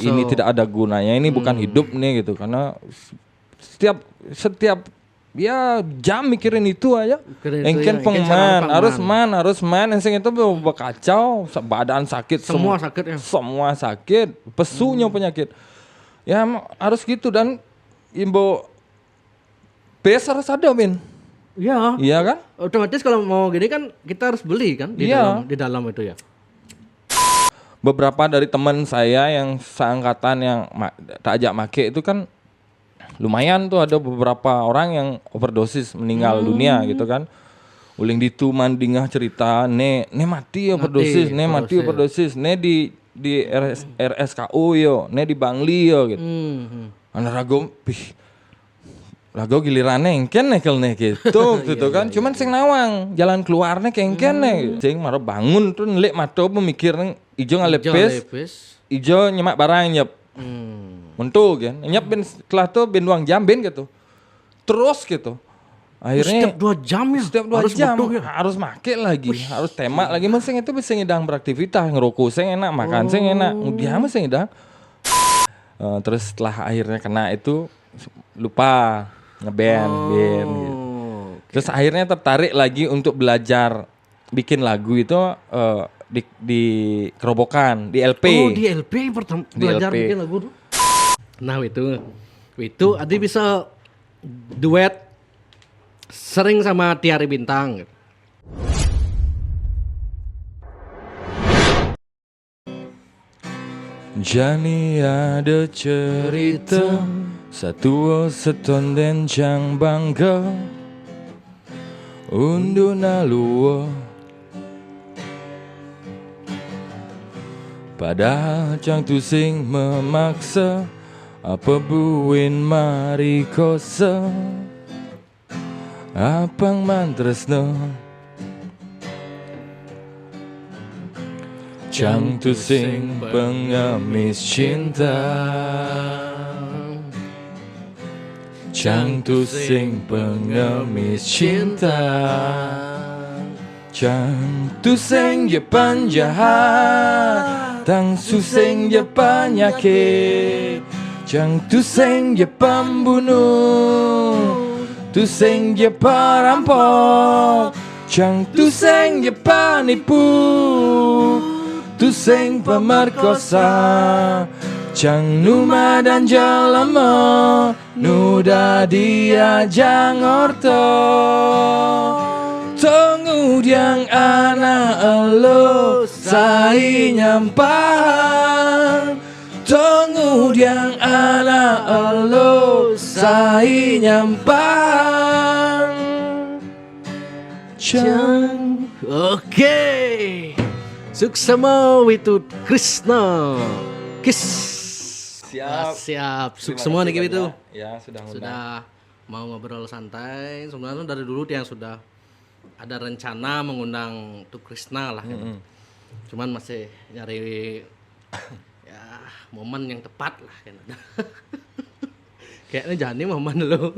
ini tidak ada gunanya, ini bukan hidup nih gitu, karena setiap ya jam mikirin itu aja. Engken pengman harus main ensing itu kacau, badan sakit, semua sakit, pesunya penyakit. Ya harus gitu, dan imbo bes harus ada, Min. Iya. Iya kan? Otomatis kalau mau gini kan kita harus beli kan di dalam itu ya. Beberapa dari teman saya yang seangkatan yang tak ajak make itu kan lumayan tuh, ada beberapa orang yang overdosis meninggal dunia gitu kan. Uling ditu mandingah cerita ne mati overdosis, di RSKU yo, ne di Bangli yo gitu. Ana lagu gilirannya engken gitu kan. Cuman sing nawang jalan keluarnya kengken sing maro bangun tuh nelek mata pemikir ijo ngalepes ijo nyemak barang nyep mentuk kan nyep ben setelah tuh ben uang jam ben gitu terus gitu akhirnya setiap 2 jam harus make lagi harus temak lagi masing itu bisa ngidang beraktivitas ngerokok sing enak makan sing enak dia masing ngidang terus setelah akhirnya kena itu lupa ngeband gitu. Terus akhirnya tertarik lagi untuk belajar bikin lagu itu di Kerobokan, di LP. Oh, di LP pertama belajar bikin lagu tuh. Nah, itu Adi bisa duet sering sama Tiari Bintang. Jani ada cerita satu setonden jang bangga undu naluo padahal jang tu sing memaksa apa buin mari kosa apang mantresno jang tu sing pengemis cinta Jang tu sing pengemis cinta Jang tu sing je penjahat Tang su sing je penyakit Jang tu sing je pembunuh Tu sing je perampok Jang tu sing je penipu Tu sing pemerkosa Jang numa dan jalama Nuda dia jang orto Tunggu diang anak elo Sai nyampan Tunggu diang anak elo Sai nyampan Jang Oke Suksema Witu Krishna Kiss Siap. Semua nih gitu. Ya, sudah mau ngobrol santai. Sebenarnya dari dulu yang sudah ada rencana mengundang Tuh Krishna lah gitu. Cuman masih nyari ya momen yang tepat lah gitu. Kayaknya Jani momen dulu.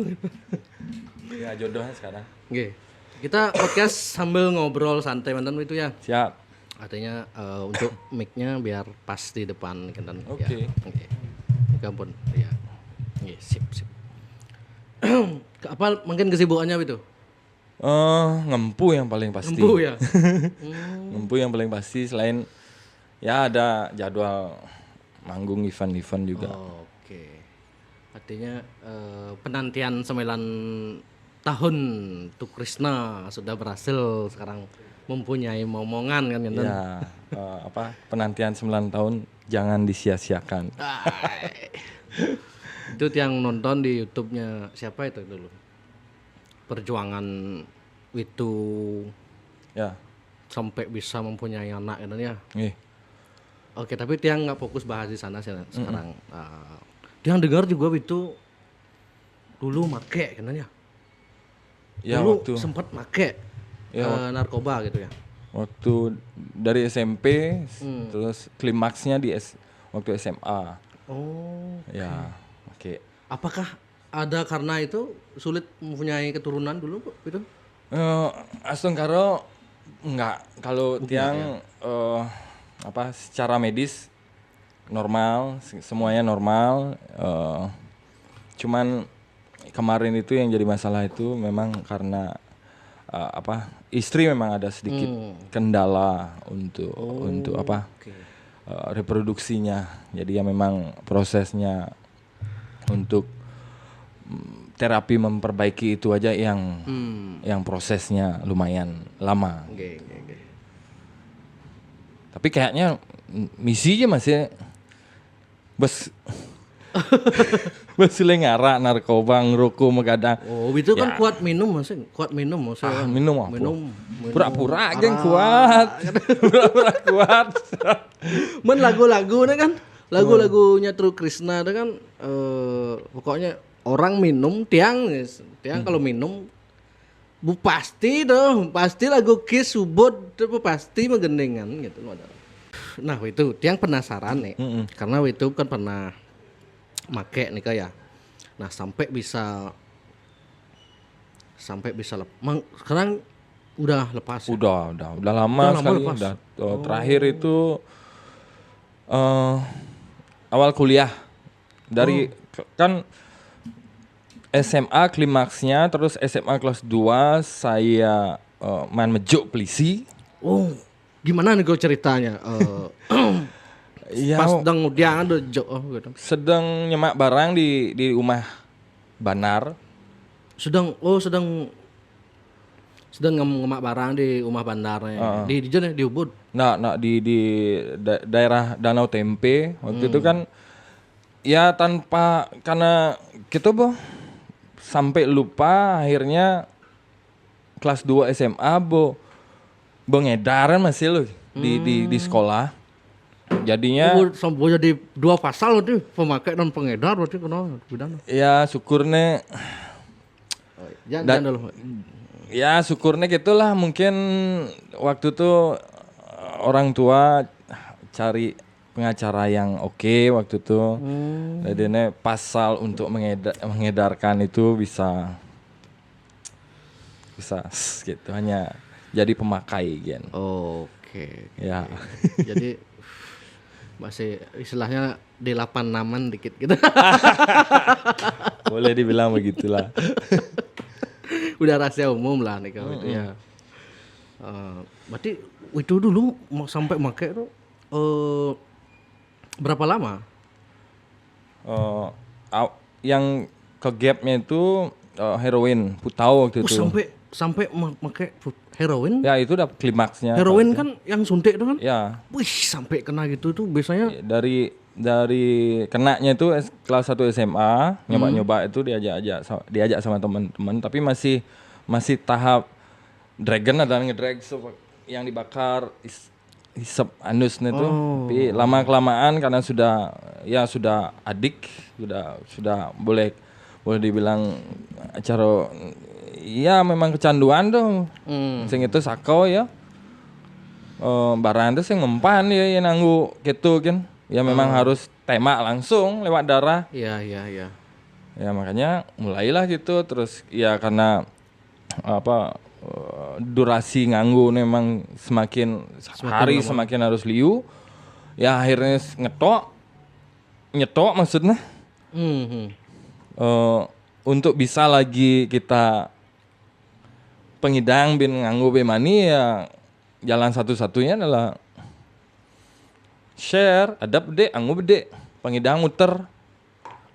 Ya jodohnya sekarang. Oke. Kita podcast sambil ngobrol santai mantan itu ya. Siap. Artinya untuk mic-nya biar pas di depan kan. Oke. Ampun, ya, sip. Apa mungkin kesibukannya itu? Ngempu yang paling pasti. Ngempu ya. Ngempu yang paling pasti selain ya ada jadwal manggung event juga. Oke. Artinya penantian 9 tahun Tuh Krishna sudah berhasil sekarang mempunyai momongan kan kan. Ya, penantian 9 tahun jangan disia-siakan. Itu yang nonton di YouTube-nya siapa itu dulu? Perjuangan itu ya sampai bisa mempunyai anak itu ya. Oke, tapi dia nggak fokus bahas di sana sekarang. Dia dengar juga itu dulu make kan ya. Dulu waktu sempat make narkoba gitu ya. Waktu dari SMP terus klimaksnya waktu SMA. Oh. Ya, oke. Apakah ada karena itu sulit mempunyai keturunan dulu itu? Astung karo enggak. Kalau tiang secara medis normal, semuanya normal. Cuman kemarin itu yang jadi masalah itu memang karena istri memang ada sedikit kendala untuk reproduksinya. Jadi ya memang prosesnya untuk terapi memperbaiki itu aja yang prosesnya lumayan lama. Tapi kayaknya misinya masih Besile ngarak narkoba ngerokok megadang. Oh, itu kan kuat minum maksudnya. Minum apa? Pura-pura geng kuat. Pura-pura kuat. Men lagu-lagunya kan, lagu-lagunya True Krishna itu kan pokoknya orang minum tiang kalau minum pasti lagu Kiss Subot itu pasti megendingan gitu loh. Nah itu tiang penasaran nih, karena itu kan pernah make nih kayak. Nah sampai bisa sekarang udah lepas. Udah lama sekali. Udah terakhir itu awal kuliah dari kan SMA klimaksnya, terus SMA kelas 2 saya main mejuk polisi. Oh, gimana nih kau ceritanya? Pas sedang dia ada gitu. Sedang nyemak barang di rumah Banar. Sedang ngemak barang di rumah bandarnya. Di Ubud. Nah di daerah Danau Tempe waktu itu kan ya tanpa karena gitu sampai lupa akhirnya kelas 2 SMA ngedaran masih loh di sekolah. Jadinya sampai jadi 2 pasal tuh, pemakai dan pengedar berarti kenal pidana. Ya syukurnya jangan dulu. Ya syukurnya gitulah, mungkin waktu itu orang tua cari pengacara yang oke waktu itu. Jadinya pasal untuk mengedarkan itu bisa gitu, hanya jadi pemakai gitu. Oke. Ya. Jadi masih istilahnya di 86-an dikit gitu. Boleh dibilang begitulah. Udah rahasia umum lah nih kalau itu ya. Berarti itu dulu mau sampai make itu berapa lama? Yang ke gapnya itu heroin putau waktu itu. Sampai make heroin? Ya itu udah klimaksnya. Heroin kan yang suntik itu kan? Ya. Wih, sampai kena gitu tuh biasanya. Dari kenanya itu kelas 1 SMA, nyoba-nyoba itu diajak sama teman-teman, tapi masih tahap dragon ada ngedrag yang dibakar hisap anusnya tuh. Tapi lama kelamaan karena sudah adik, sudah boleh dibilang acara ya memang kecanduan tuh. Sing itu sakau ya. Barang itu sing mempan ya yang nanggu gitu kan. Ya memang harus tembak langsung lewat darah. Iya. Ya makanya mulailah gitu, terus ya karena durasi nganggu memang semakin hari semakin harus liu. Ya akhirnya nyetok maksudnya. Untuk bisa lagi kita pengidang bin nganggu bemani ya jalan satu-satunya adalah share, adab bede, anggu bede, pengidang muter.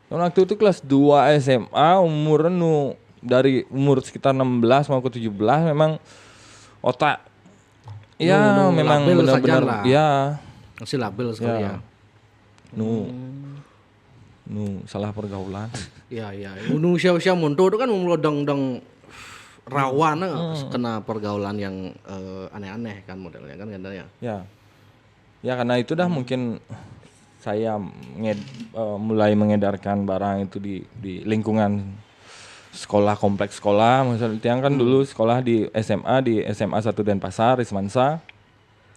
Dan waktu itu kelas 2 SMA, dari umur sekitar 16 mau ke 17 memang otak ya memang benar-benar ya masih labil sekali ya. Salah pergaulan. Iya. Usia mundur itu kan melodong-dong rawan kena pergaulan yang aneh-aneh kan modelnya kan katanya. Ya karena itu dah mungkin saya mulai mengedarkan barang itu di lingkungan sekolah, kompleks sekolah. Misalnya Tiang kan dulu sekolah di SMA 1 Denpasar, Rismansa.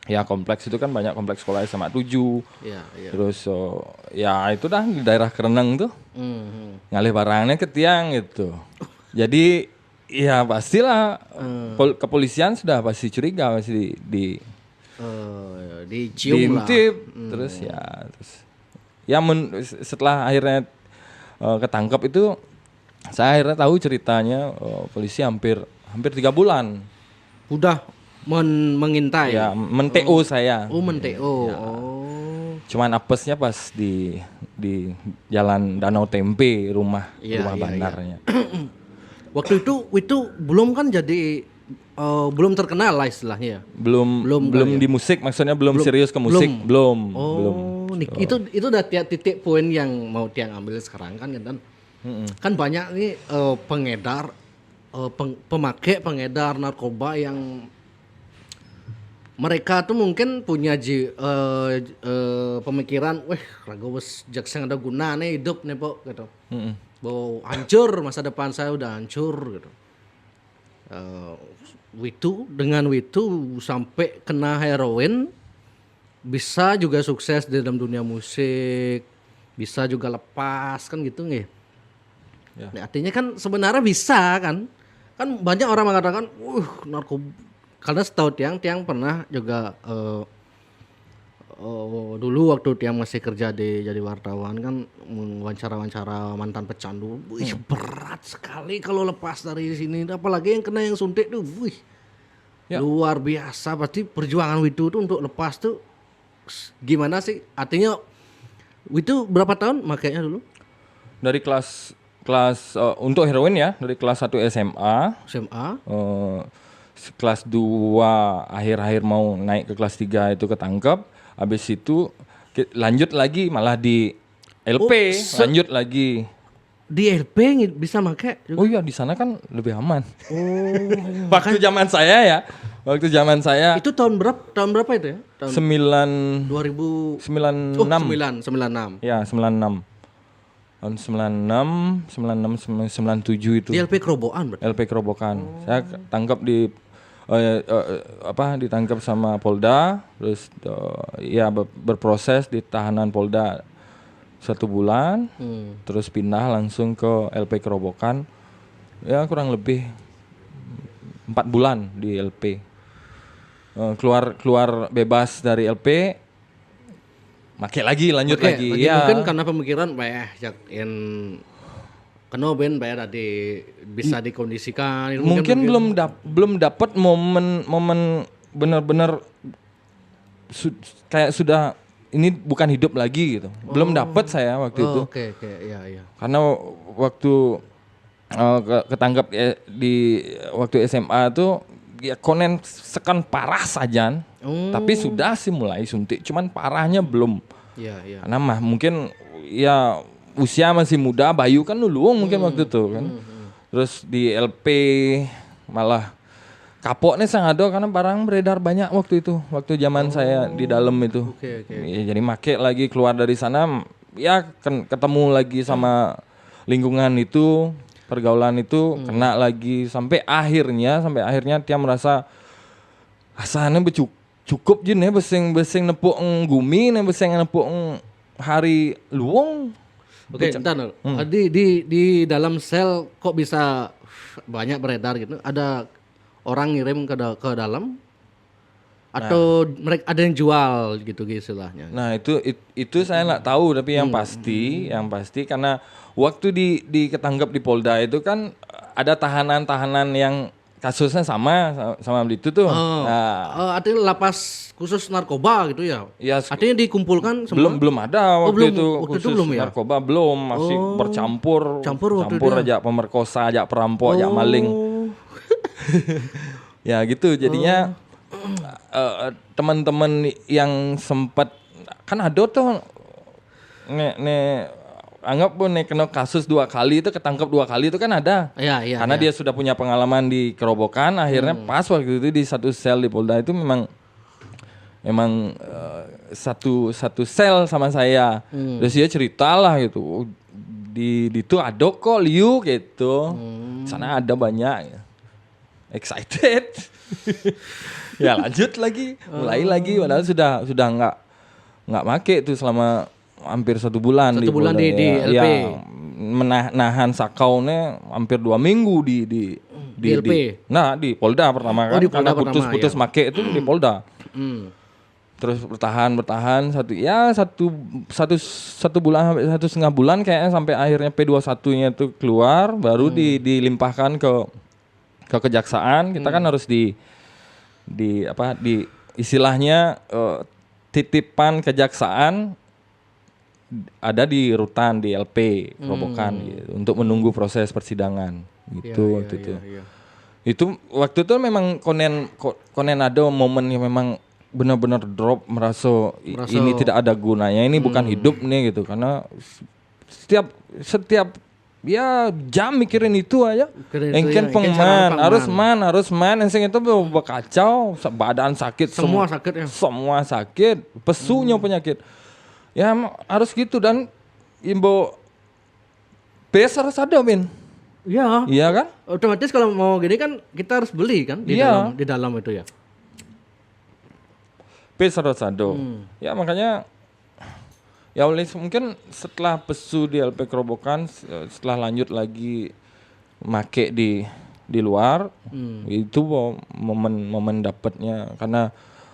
Ya kompleks itu kan banyak kompleks sekolah SMA 7. Iya. Terus ya itu dah di daerah Kereneng tuh. Ngalih barangnya ke Tiang gitu. Jadi ya pastilah kepolisian sudah pasti curiga, pasti dicium lah. Terus Ya setelah akhirnya ketangkep itu, saya akhirnya tahu ceritanya polisi hampir 3 bulan. Udah mengintai. Ya, men-TO saya. Oh, men-TO. Ya. Cuman apesnya pas di Jalan Danau Tempe rumah bandarnya. Waktu itu belum kan jadi belum terkenal lah istilahnya. Belum di musik, maksudnya belum serius ke musik, belum. Itu udah titik poin yang mau Tiang ambil sekarang kan kan banyak nih pengedar pengedar narkoba yang mereka tuh mungkin punya pemikiran, weh ragu wes jaksa ada guna nih hidup nih Pok gitu. Bahwa hancur, masa depan saya udah hancur gitu. Dengan Witu sampai kena heroin, bisa juga sukses di dalam dunia musik, bisa juga lepas kan gitu nggih. Ya. Nah, artinya kan sebenarnya bisa kan banyak orang mengatakan, narkoba. Karena setahu Tiang pernah juga dulu waktu Tiang masih kerja jadi wartawan kan wawancara mantan pecandu. Wih, berat sekali kalau lepas dari sini, apalagi yang kena yang suntik tuh. Wih. Ya. Luar biasa, pasti perjuangan Witu tuh untuk lepas tuh gimana sih? Artinya Witu berapa tahun makanya dulu? Dari kelas untuk heroin ya, dari kelas 1 SMA. Kelas 2 akhir-akhir mau naik ke kelas 3 itu ketangkep. Habis itu lanjut lagi malah di LP, lanjut lagi. Di LP bisa make juga? Oh iya, di sana kan lebih aman. Waktu zaman saya. Itu tahun berapa itu ya? Tahun 96. 96. Ya, 96. Tahun 97 itu. Di LP Kerobokan berarti? LP Kerobokan. Saya tangkap ditangkap sama Polda, terus berproses di tahanan Polda 1 bulan, terus pindah langsung ke LP Kerobokan. Ya kurang lebih 4 bulan di LP. Keluar bebas dari LP. Make lagi, lanjut lagi. Ya. Mungkin karena pemikiran kena ben bayar tadi bisa dikondisikan. Mungkin belum dapat momen benar-benar kayak sudah ini bukan hidup lagi gitu. Belum dapat saya waktu itu. Oke, iya. Karena waktu ketangkap di waktu SMA tuh ya konen sekan parah saja. Tapi sudah sih mulai suntik, cuman parahnya belum. Iya. Karena mungkin ya usia masih muda, bayu kan dulu mungkin waktu itu kan. Terus di LP malah kapoknya sangat ada karena barang beredar banyak waktu itu, waktu zaman saya di dalam itu. Ya, jadi make lagi keluar dari sana, ya ketemu lagi sama lingkungan itu, pergaulan itu, kena lagi sampai akhirnya dia merasa asalnya cukup je nih besing nepuk gumi nih besing nepuk hari luang. Oke, bentar. Di dalam sel kok bisa banyak beredar gitu? Ada orang ngirim ke dalam atau mereka ada yang jual gitu istilahnya? Nah, itu saya nggak tahu, tapi yang pasti karena waktu ketangkap di Polda itu kan ada tahanan yang kasusnya sama itu tuh. Artinya lapas khusus narkoba gitu ya? Ya, artinya dikumpulkan semua? Belum ada waktu itu khusus belum ya? Narkoba belum, masih bercampur aja pemerkosa, aja perampok, aja maling. Ya gitu, jadinya teman-teman yang sempat kan ada tuh anggap pun kena kasus 2 kali itu, ketangkep 2 kali itu kan ada. Iya. Karena dia sudah punya pengalaman di Kerobokan, akhirnya pas waktu itu di satu sel di Polda itu memang satu sel sama saya. Terus dia cerita lah gitu. Di itu ada kok Liu gitu. Sana ada banyak. Excited. Ya lanjut lagi, mulai lagi, padahal sudah nggak make itu selama hampir 1 bulan di LP. Ya, menahan sakaunya hampir 2 minggu di LP. Di Polda pertama kan, di Polda karena putus make itu di Polda. Terus bertahan satu bulan sampai 1,5 bulan kayaknya, sampai akhirnya P21-nya itu keluar, baru dilimpahkan ke kejaksaan. Kita kan harus di istilahnya titipan kejaksaan ada di rutan di LP Kerobokan gitu, untuk menunggu proses persidangan gitu. Itu waktu itu memang konen ada momen yang memang benar-benar drop, merasa ini tidak ada gunanya, ini bukan hidup nih gitu, karena setiap ya jam mikirin itu aja. Engken harus man ensing itu kacau, badan sakit, semua sakit ya. Semua sakit, pesunya penyakit. Ya harus gitu, dan imbo besar ada Bin. Iya. Iya kan? Otomatis kalau mau gini kan kita harus beli kan di dalam itu ya. Pesado. Ya makanya ya oleh mungkin setelah pesu di LP Kerobokan, setelah lanjut lagi make di luar, itu momen dapatnya, karena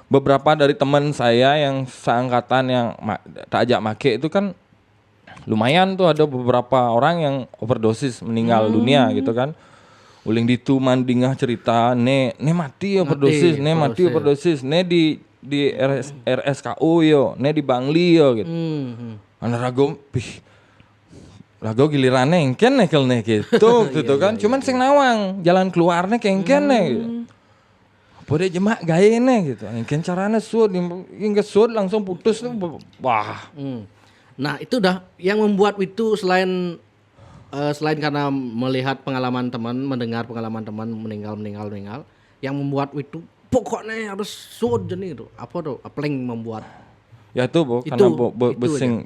beberapa dari teman saya yang seangkatan yang tak ajak make itu kan lumayan tuh, ada beberapa orang yang overdosis meninggal dunia gitu kan. Uling ditu mandingah cerita ne mati overdosis, di RSKU yo, di Bangli yo gitu. Ana rago gilirannya engken nekelne gitu kan. Cuman sing nawang jalan keluarnya kengken gitu. Pode jemak gaene gitu. Engken caranya sud, hingga sud langsung putus tuh. Wah. Nah, itu dah yang membuat itu selain karena melihat pengalaman teman, mendengar pengalaman teman meninggal, yang membuat itu pokoknya harus sud jenis itu. Apa tuh? Apa yang membuat? Ya itu karena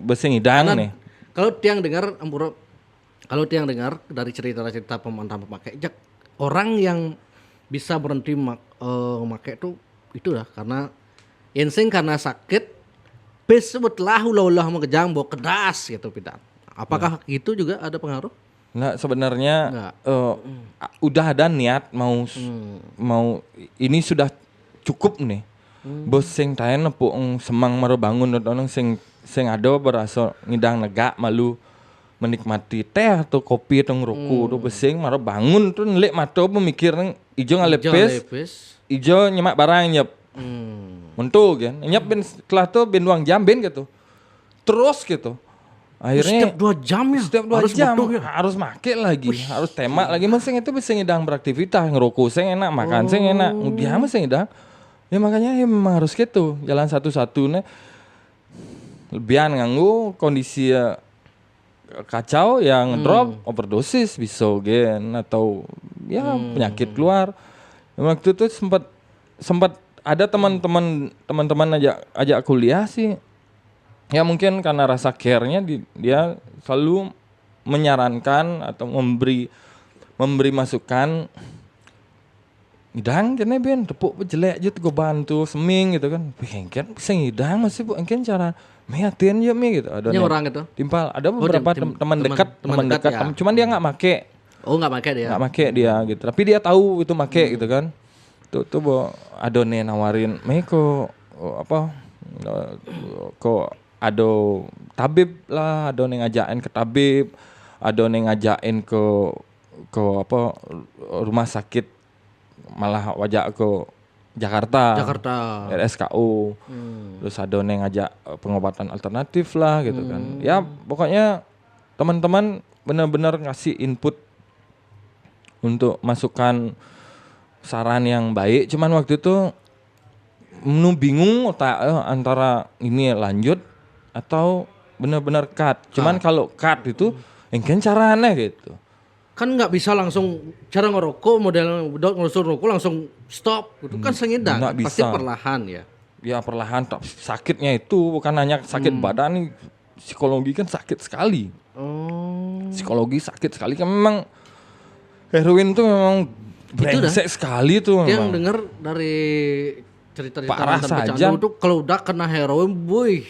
besing hidang nih. Kalau tiang dengar dari cerita-cerita pemakai, orang yang bisa berhenti memakai itu dah karena ensing karena sakit. Sebetlah ulah mau kejang bawa kedas gitu pidan. Apakah itu juga ada pengaruh? Nah sebenarnya udah ada niat mau ini sudah cukup nih. Bos sing taen nepuk semang maro bangun orang sing ada berasa ngidang negak malu menikmati teh atau kopi atau ngerokok tuh besing maro bangun tuh nelek mata memikir ijo ngalepes ijo nyemak barang nyep. Mentuk kan, nyap ben setelah tuh ben luang jam ben gitu, terus gitu, akhirnya setiap 2 jam ya, setiap 2 jam harus make lagi, harus temak lagi, masing itu bisa ngidang beraktivitas, ngerokok sing enak, makan sing enak, dia masing ngidang, ya makanya ya memang harus gitu, jalan satu-satunya, lebihan nganggu kondisi kacau yang drop, overdosis bisa gen atau ya penyakit keluar, waktu itu sempat ada teman-teman ajak kuliah sih. Ya mungkin karena rasa care-nya dia selalu menyarankan atau memberi masukan. Ngidang kene ben tepuk jelek aja gue bantu seming gitu kan. Engken bisa ngidang masih bu engken cara meyatin ya mi gitu. Ada orang itu. Timpal ada beberapa teman dekat ya. Cuman dia enggak make. Oh enggak make dia. Enggak make dia gitu. Tapi dia tahu itu make gitu kan. Tuh adone nawarin Meko ado tabib lah, adone ngajakin ke tabib, adone ngajakin ke rumah sakit, malah wajak ke Jakarta. RSKU. Terus adone ngajak pengobatan alternatif lah gitu kan. Ya pokoknya teman-teman benar-benar ngasih input untuk masukan saran yang baik, cuman waktu itu bingung antara ini lanjut atau benar-benar cut. Cuman kalau cut itu engken caranya gitu. Kan nggak bisa langsung cara ngerokok model ngusur rokok langsung stop. Itu kan sengidang. Pasti perlahan ya. Ya perlahan. Sakitnya itu bukan hanya sakit badan nih, psikologi kan sakit sekali. Psikologi sakit sekali kan, memang heroin itu memang brengsek sekali tuh. Yang dengar dari cerita-cerita mantan pecandu itu kalau udah kena heroin, boy,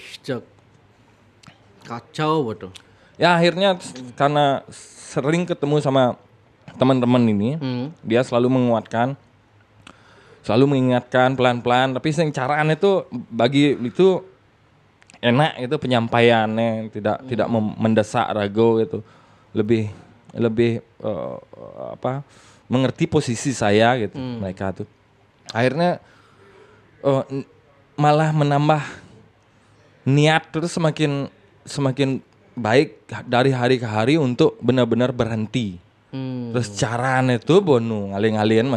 kacau betul. Ya akhirnya karena sering ketemu sama teman-teman ini, dia selalu menguatkan selalu mengingatkan pelan-pelan, tapi sing caraan itu bagi itu enak itu penyampaiannya, tidak mendesak rago gitu. Lebih mengerti posisi saya gitu mereka tuh. Akhirnya malah menambah niat terus semakin baik dari hari ke hari untuk benar-benar berhenti. Terus caranya itu bonu ngaling-ngalian.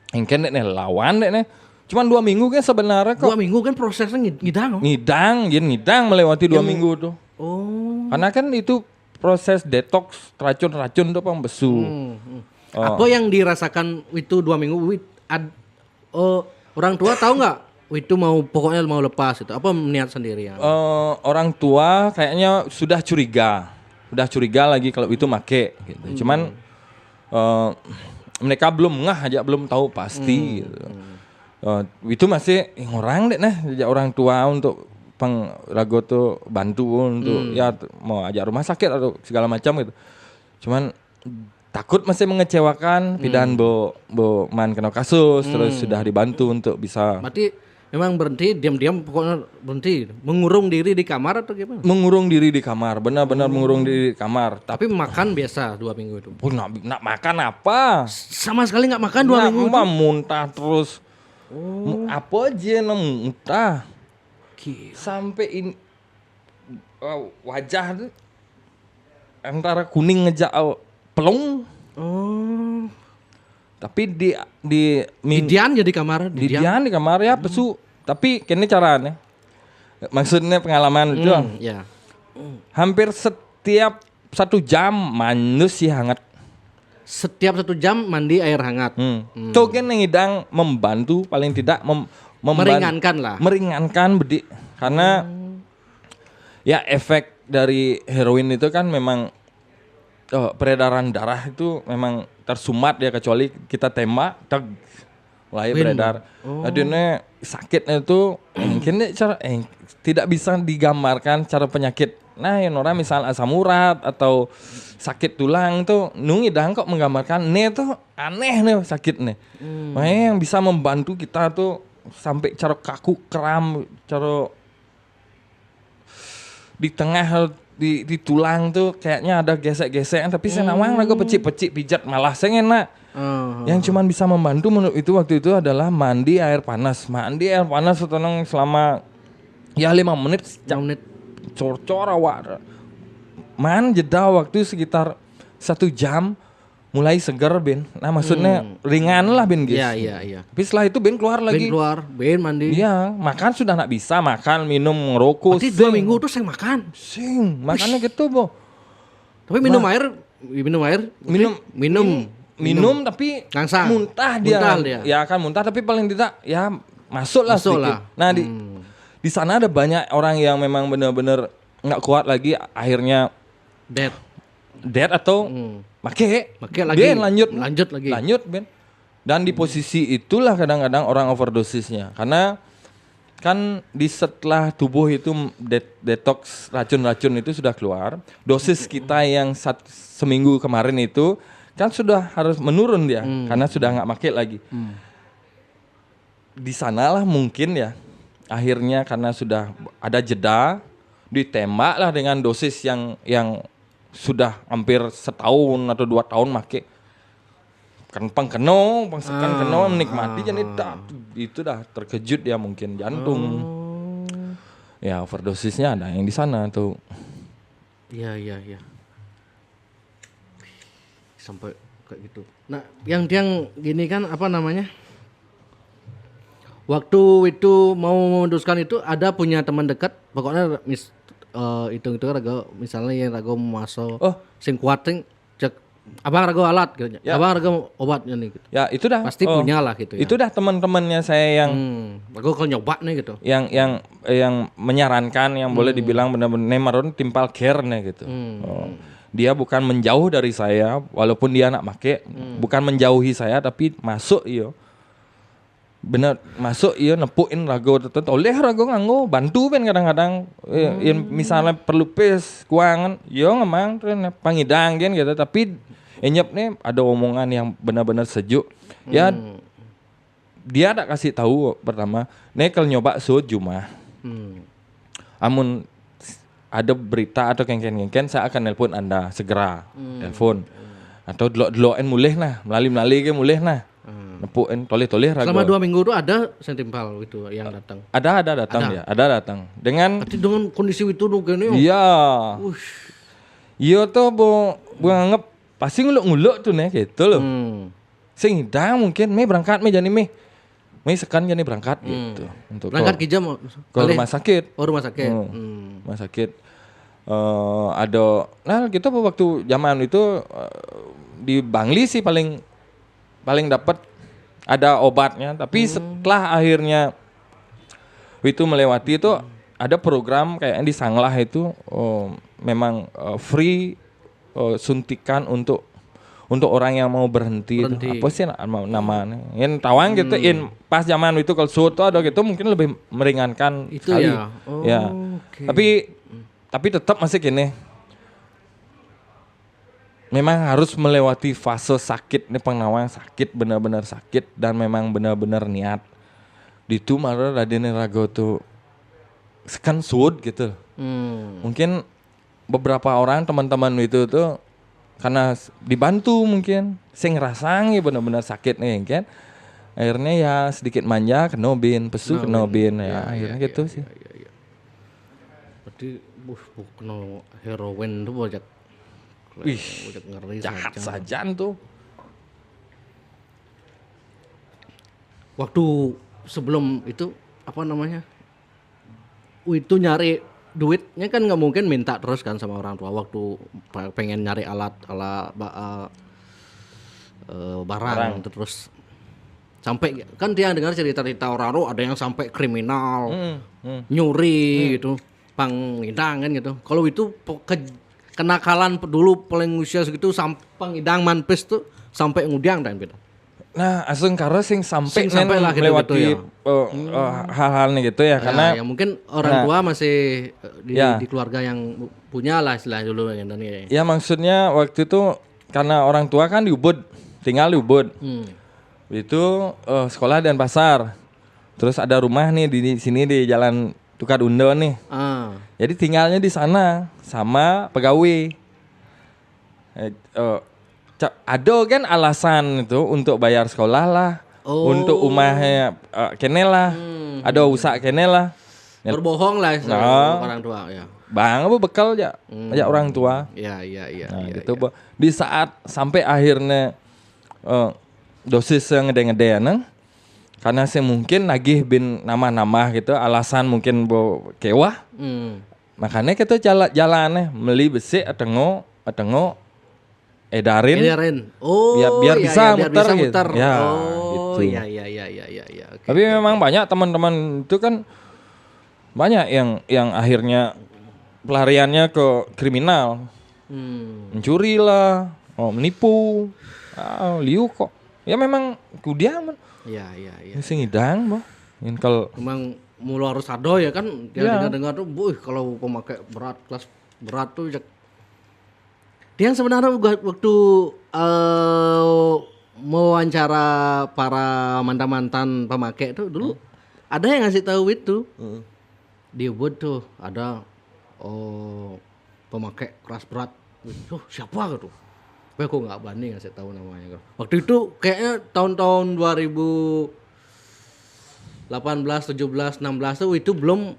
Engken nek lawan nek cuman 2 minggu kan sebenarnya kok. 2 minggu kan prosesnya ngidang. Ngidang melewati 2 minggu tuh. Oh. Karena kan itu proses detox racun-racun tuh pembesu. Apa yang dirasakan itu 2 minggu? Orang tua tahu nggak? Itu pokoknya mau lepas itu. Apa niat sendiri ya? Orang tua kayaknya sudah curiga lagi kalau itu make gitu. Cuman mereka belum ngeh aja, belum tahu pasti gitu. Itu masih orang deh orang tua untuk rago tuh bantu untuk ya mau ajak rumah sakit atau segala macam gitu. Cuman takut masih mengecewakan, pidan bo man kena kasus terus sudah dibantu untuk bisa. Berarti memang berhenti diam-diam, pokoknya berhenti mengurung diri di kamar atau gimana? Mengurung diri di kamar, benar-benar mengurung diri di kamar. Tapi makan biasa 2 minggu itu. Nak makan apa? Sama sekali nggak makan 2 minggu itu. Muntah terus. Apa aja muntah. Sampai ini wajah tuh antara kuning ngejak pelung. Tapi Didian jadi kamar. Didian di kamar ya pesu. Tapi kini caranya. Maksudnya pengalaman itu. Ya. Hampir setiap 1 jam manusia hangat. Setiap 1 jam mandi air hangat. Tuh kan ngidang membantu paling tidak meringankan lah. Meringankan bedik. Karena ya efek dari heroin itu kan memang peredaran darah itu memang tersumbat ya, kecuali kita tembak mulai beredar. Adanya sakitnya itu mungkin tidak bisa digambarkan cara penyakit. Nah, yang orang misal asam urat atau sakit tulang tuh ngidang kok menggambarkan tuh aneh nih sakitnya. Makanya yang bisa membantu kita tuh sampai cara kaku kram, cara di tengah di tulang tuh kayaknya ada gesek-gesek, tapi saya nawang rago pecik-pecik pijat malah saya enak. Yang cuman bisa membantu menurut itu waktu itu adalah mandi air panas selama ya 5 menit. Cor-cor awak. Man jeda waktu sekitar 1 jam mulai seger Ben. Nah maksudnya ringan lah Ben guys. Iya. Tapi setelah itu Ben keluar lagi. Ben mandi. Iya, makan sudah nak bisa, makan, minum, ngerokok. Berarti 2 minggu tuh saya makan. Makannya gitu Bo. Tapi minum air. Tapi langsang muntah dia. Ya kan muntah tapi paling tidak ya masuk lah sedikit. Nah di sana ada banyak orang yang memang benar-benar nggak kuat lagi, akhirnya dead atau make lagi. Ben lanjut Ben. Dan di posisi itulah kadang-kadang orang overdosisnya, karena kan setelah tubuh itu detox racun-racun itu sudah keluar, dosis kita yang seminggu kemarin itu kan sudah harus menurun dia karena sudah nggak make lagi. Di sanalah mungkin ya akhirnya karena sudah ada jeda, ditembak lah dengan dosis yang sudah hampir 1 tahun atau 2 tahun make. Kan keno menikmati jadi itu dah terkejut ya, mungkin jantung. Ya overdosisnya ada yang di sana tuh. Iya. Sampai kayak gitu. Nah, yang gini kan apa namanya? Waktu itu mau memutuskan itu ada punya teman dekat, pokoknya itu rago misalnya yang rago masuk sing kuat cek abang rago alat gitu. Ya. Abang rago obatnya nih gitu. Ya itu dah pasti punya lah gitu ya. Itu dah teman-temannya saya yang rago kalau nyoba nih gitu. Yang menyarankan, yang boleh dibilang benar-benar nemaron timpal care nih gitu. Dia bukan menjauh dari saya walaupun dia nak make, bukan menjauhi saya tapi masuk bener masuk nepuin rago tertentu. Oleh rago nganggo bantu ben kadang-kadang yang misalnya perlu pes kuangan ngemang pangidang gitu, tapi enyep nih ada omongan yang benar-benar sejuk. Ya dia tak kasih tahu pertama, nekel nyoba soju mah. Amun ada berita atau kengken saya akan nelpon Anda segera. Telepon. Atau delok-deloken mulih nah, melalui ke mulih nah. Nepuin toleh-toleh ragu. Selama 2 minggu tuh ada sentimpal itu yang datang. Ada datang dia, ada datang. Dengan kondisi itu tuh gini. Iya. Iya tuh nganggep pasti nguluk-nguluk tuh nih gitu loh. Sing hidang mungkin berangkat jani sekan jani berangkat gitu. Untuk berangkat ke jam ke rumah sakit. Oh, rumah sakit. Rumah sakit. Ada kita waktu zaman itu di Bangli sih paling dapat ada obatnya, tapi setelah akhirnya itu melewati itu ada program kayak di Sanglah itu memang free suntikan untuk orang yang mau berhenti. Apa sih namanya? Yang tawang gitu, pas zaman itu kalau suatu ada gitu mungkin lebih meringankan itu sekali. Ya. Ya. Okay. Tapi tetap masih gini. Memang harus melewati fase sakit nih, penawang sakit, benar-benar sakit dan memang benar-benar niat. Ditu malah Raden Rago tuh sekan sud gitu. Mungkin beberapa orang teman-teman itu tuh karena dibantu mungkin sing ngerasangi benar-benar sakit nih kan. Akhirnya ya sedikit manja kenobin, pesu kenobin ya akhirnya gitu sih. Berarti kena heroin tuh banyak. Wih, ngeri jahat saja tuh. Waktu sebelum itu apa namanya? Itu nyari duitnya kan nggak mungkin minta terus kan sama orang tua. Waktu pengen nyari alat barang terus sampai kan dia dengar cerita orang ada yang sampai kriminal, nyuri gitu, pangidang kan gitu. Kalau itu kenakalan dulu paling usia segitu sampang idang manpes tuh sampai ngudiang dan beda. Nah, asing karena sing sampai lah melewati hal-hal nih gitu ya, karena ya mungkin orang tua masih di keluarga yang punya lah istilah dulu yang ini. Ya maksudnya waktu itu karena orang tua kan di Ubud, tinggal di Ubud. Itu sekolah dan pasar. Terus ada rumah nih di sini di Jalan Tukar Undo nih. Jadi tinggalnya di sana sama pegawai. Ada kan alasan itu untuk bayar sekolah lah, untuk rumahnya kene lah, ada usaha kene lah. Berbohong lah orang tua ya. Bang apa bekal ya, orang tua. Iya. Nah, gitu. Ya. Di saat sampai akhirnya dosis yang ngede-ngede karena saya mungkin nagih bin nama-nama gitu, alasan mungkin kewah. Makanya kita jalan meli besi atau edarin. Oh, biar bisa muter gitu. Ya, gitu. Iya. Okay. Tapi memang banyak teman-teman itu kan banyak yang akhirnya pelariannya ke kriminal. Mencuri lah, menipu, liu kok. Ya memang kudiaman. Iya. Sing idang, Bang. Kalau memang mulu harus ado ya kan dia dengar tuh, kalau pemakai kelas berat tuh dia sebenarnya waktu mewawancara para mantan pemakai itu dulu ada yang ngasih tahu itu di Ubud tuh ada pemakai kelas berat. Siapa gitu? Gue kok nggak berani ngasih tahu namanya. Waktu itu kayaknya tahun-tahun 2018, 17, 16 tuh itu belum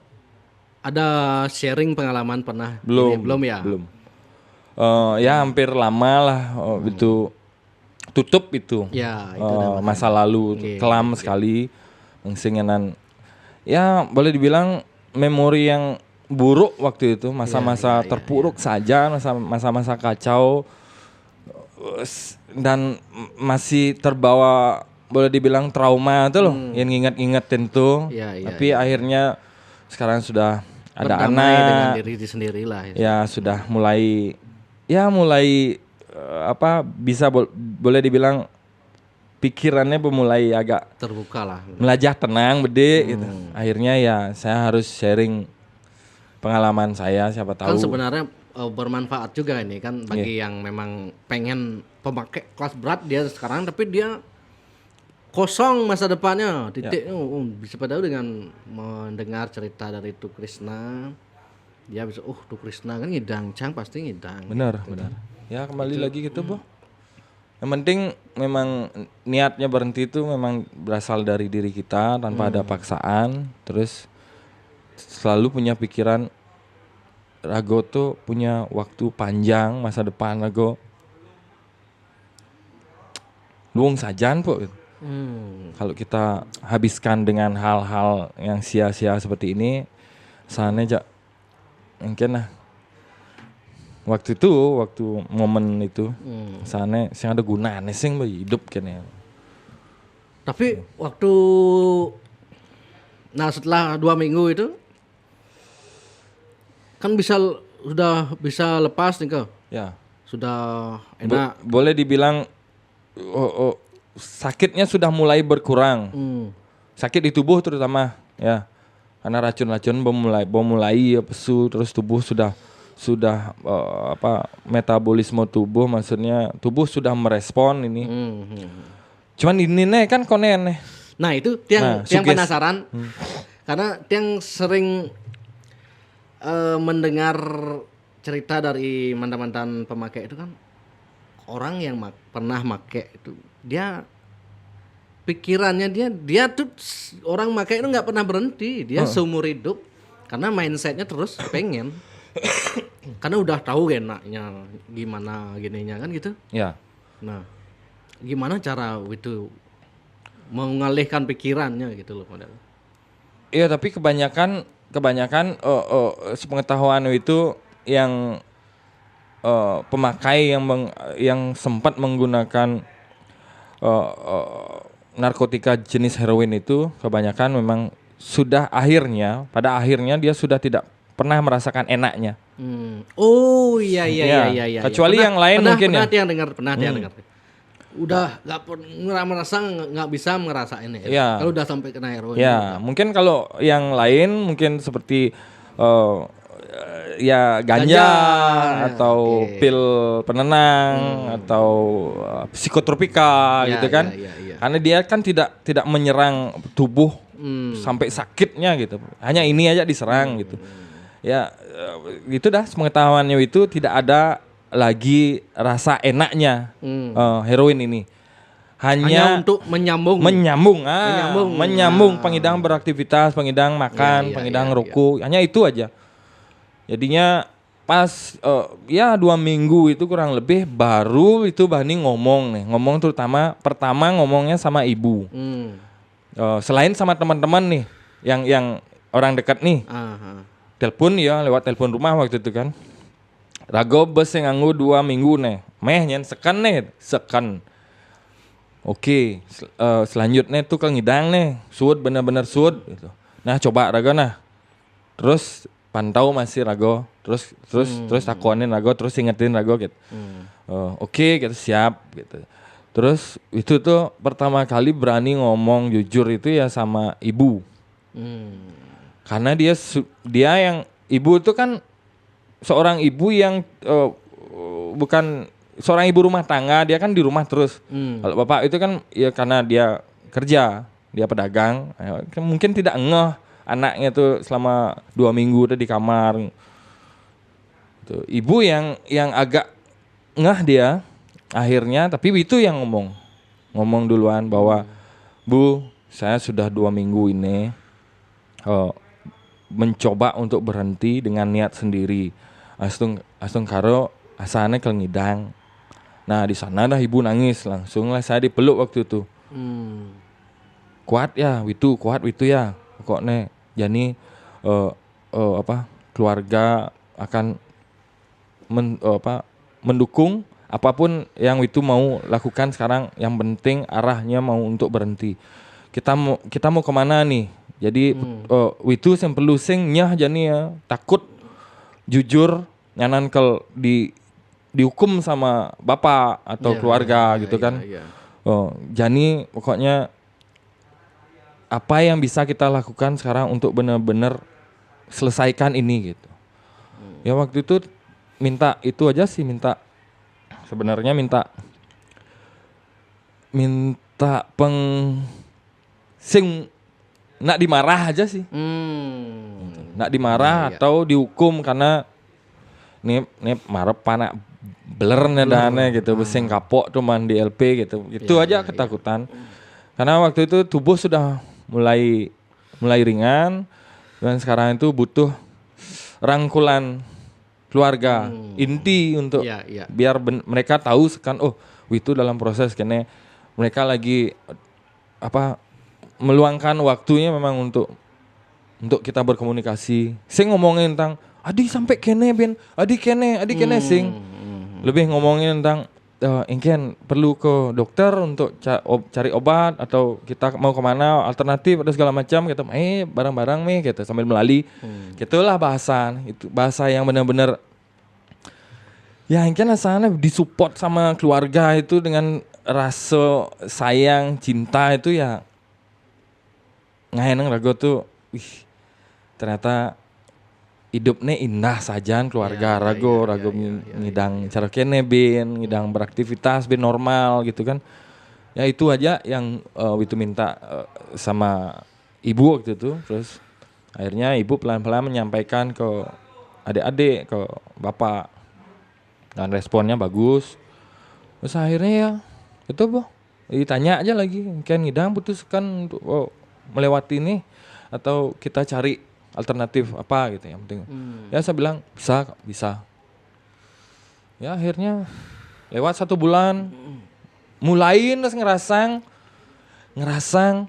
ada sharing pengalaman pernah. Belum ya. Ya hampir lama lah itu tutup itu. Ya, itu masa lalu kelam sekali mengsingenan. Ya boleh dibilang memori yang buruk waktu itu, masa-masa terpuruk saja, masa-masa kacau dan masih terbawa boleh dibilang trauma itu loh, yang inget-ingetin tuh. Tapi akhirnya sekarang sudah ada berdamai anak dengan diri sendiri lah. Ya sudah mulai bisa boleh dibilang pikirannya mulai agak terbuka lah. Melajah tenang bede gitu. Akhirnya ya saya harus sharing pengalaman saya, siapa tahu. Kan sebenarnya bermanfaat juga ini kan bagi yang memang pengen pemakai kelas berat dia sekarang, tapi dia kosong masa depannya titik. Bisa pada dengan mendengar cerita dari Tu Krishna, dia bisa Tu Krishna kan ngidang Chang pasti ngidang. Benar. Ya kembali lagi gitu Boh. Yang penting memang niatnya berhenti itu memang berasal dari diri kita tanpa ada paksaan. Terus selalu punya pikiran Rago tuh punya waktu panjang masa depan Rago. Luang sajan po. Kalau kita habiskan dengan hal-hal yang sia-sia seperti ini, sana aja mungkin lah. Waktu momen itu, sana sing ada gunanya sing hidup kan ya. Tapi waktu setelah 2 minggu itu kan sudah bisa lepas nih kau. Ya. Sudah enak. Boleh dibilang sakitnya sudah mulai berkurang. Sakit di tubuh terutama ya. Karena racun-racun mulai pesu, terus tubuh sudah metabolisme tubuh, maksudnya tubuh sudah merespon ini. Cuman ini nih kan konen nih. Nah itu tiang penasaran karena tiang sering mendengar cerita dari mantan-mantan pemakai itu kan, orang yang pernah make itu dia pikirannya dia tuh orang make itu nggak pernah berhenti, dia seumur hidup karena mindsetnya terus pengen karena udah tahu enaknya gimana gininya kan gitu ya. Nah gimana cara itu mengalihkan pikirannya gitu loh model. Iya tapi kebanyakan sepengetahuan itu yang pemakai yang sempat menggunakan narkotika jenis heroin itu kebanyakan memang pada akhirnya dia sudah tidak pernah merasakan enaknya. Oh iya. Kecuali yang lain mungkin ya. Pernah dengar. Udah nggak bisa ngerasain ya. Ya. Kalau udah sampai kena heroin. Ya, mungkin kalau yang lain mungkin seperti ganja atau pil penenang atau psikotropika gitu kan. Ya. Karena dia kan tidak menyerang tubuh sampai sakitnya gitu. Hanya ini aja diserang gitu. Ya itu dah sepengetahuannya itu tidak ada lagi rasa enaknya heroin ini. Hanya untuk menyambung pengidang beraktivitas, pengidang makan, pengidang rokok, hanya itu aja. Jadinya pas 2 minggu itu kurang lebih baru itu Bani ngomong terutama pertama ngomongnya sama ibu. Selain sama teman-teman nih yang orang dekat nih. Telepon ya lewat telepon rumah waktu itu kan. Rago bes yang nganggu 2 minggu nih. Nyen sekan. Oke, selanjutnya tuh ngidang nih. Suud bener-bener suud gitu. Nah, coba Rago nah. Terus pantau masih Rago. Terus takuanin Rago, terus ingetin Rago gitu. Oke, kita siap gitu. Terus itu tuh pertama kali berani ngomong jujur itu ya sama ibu. Karena dia yang ibu itu kan seorang ibu yang bukan seorang ibu rumah tangga, dia kan di rumah terus. Kalau bapak itu kan ya karena dia kerja, dia pedagang, mungkin tidak ngeh anaknya tuh selama 2 minggu udah di kamar. Tuh, ibu yang agak ngeh dia akhirnya, tapi itu yang ngomong duluan bahwa Bu, saya sudah 2 minggu ini mencoba untuk berhenti dengan niat sendiri. Astung karo asane kelengidang. Nah di sana dah ibu nangis, langsung lah saya dipeluk waktu itu. Kuat Witu ya. Pokoknya jadi keluarga akan mendukung apapun yang Witu mau lakukan sekarang. Yang penting arahnya mau untuk berhenti. Kita mau kemana nih? Jadi Witu yang perlu nyah jani ya, takut jujur nyanan kel dihukum sama bapak atau keluarga gitu kan. Jani pokoknya apa yang bisa kita lakukan sekarang untuk benar-benar selesaikan ini gitu. Ya waktu itu minta tak sing nak dimarah aja sih. Nak dimarah atau dihukum karena nih marah panak belernya dana gitu, besing kapok cuman di LP gitu. Itu aja ketakutan. Karena waktu itu tubuh sudah mulai ringan dan sekarang itu butuh rangkulan keluarga inti untuk biar mereka tahu kan itu dalam proses kene mereka lagi meluangkan waktunya memang untuk kita berkomunikasi. Sing ngomongin tentang adi sampai kene ben, adi kene sing lebih ngomongin tentang ingin perlu ke dokter untuk cari obat atau kita mau kemana alternatif atau segala macam gitu. Barang-barang gitu sambil melalui. Gitulah bahasa yang benar-benar ya ingin sana disupport sama keluarga itu dengan rasa sayang, cinta itu ya ngaheneng rago tuh ternyata hidupnya indah sajan keluarga rago ngidang cara kene ben ngidang beraktivitas ben normal gitu kan ya itu aja yang itu minta sama ibu waktu itu. Terus akhirnya ibu pelan-pelan menyampaikan ke adik-adik, ke bapak, dan responnya bagus. Terus akhirnya ya itu ditanya aja lagi kan ngidang putuskan untuk melewati ini atau kita cari alternatif apa gitu yang penting. Ya saya bilang bisa. Ya akhirnya lewat 1 bulan mulai ngerasang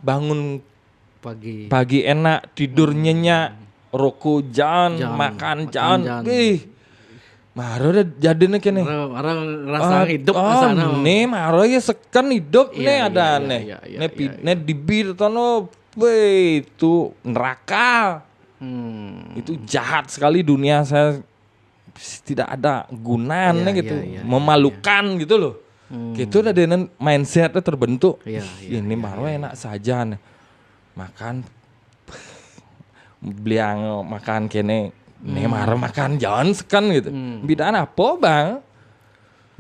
bangun pagi enak, tidur nyenyak, rokok makan jangan. Maro udah jadinya kene. Maro ngerasa hidup kesana. Nih maro ya sekan hidup nih ada nih. Nih dibir tono itu neraka. Itu jahat sekali dunia saya tidak ada gunanya gitu. Memalukan gitu loh. Gitu udah dengan mindsetnya terbentuk. Ini maro enak saja nih. Makan beliang makan kene nih maro makan jangan sekan gitu. Bidaan apa bang?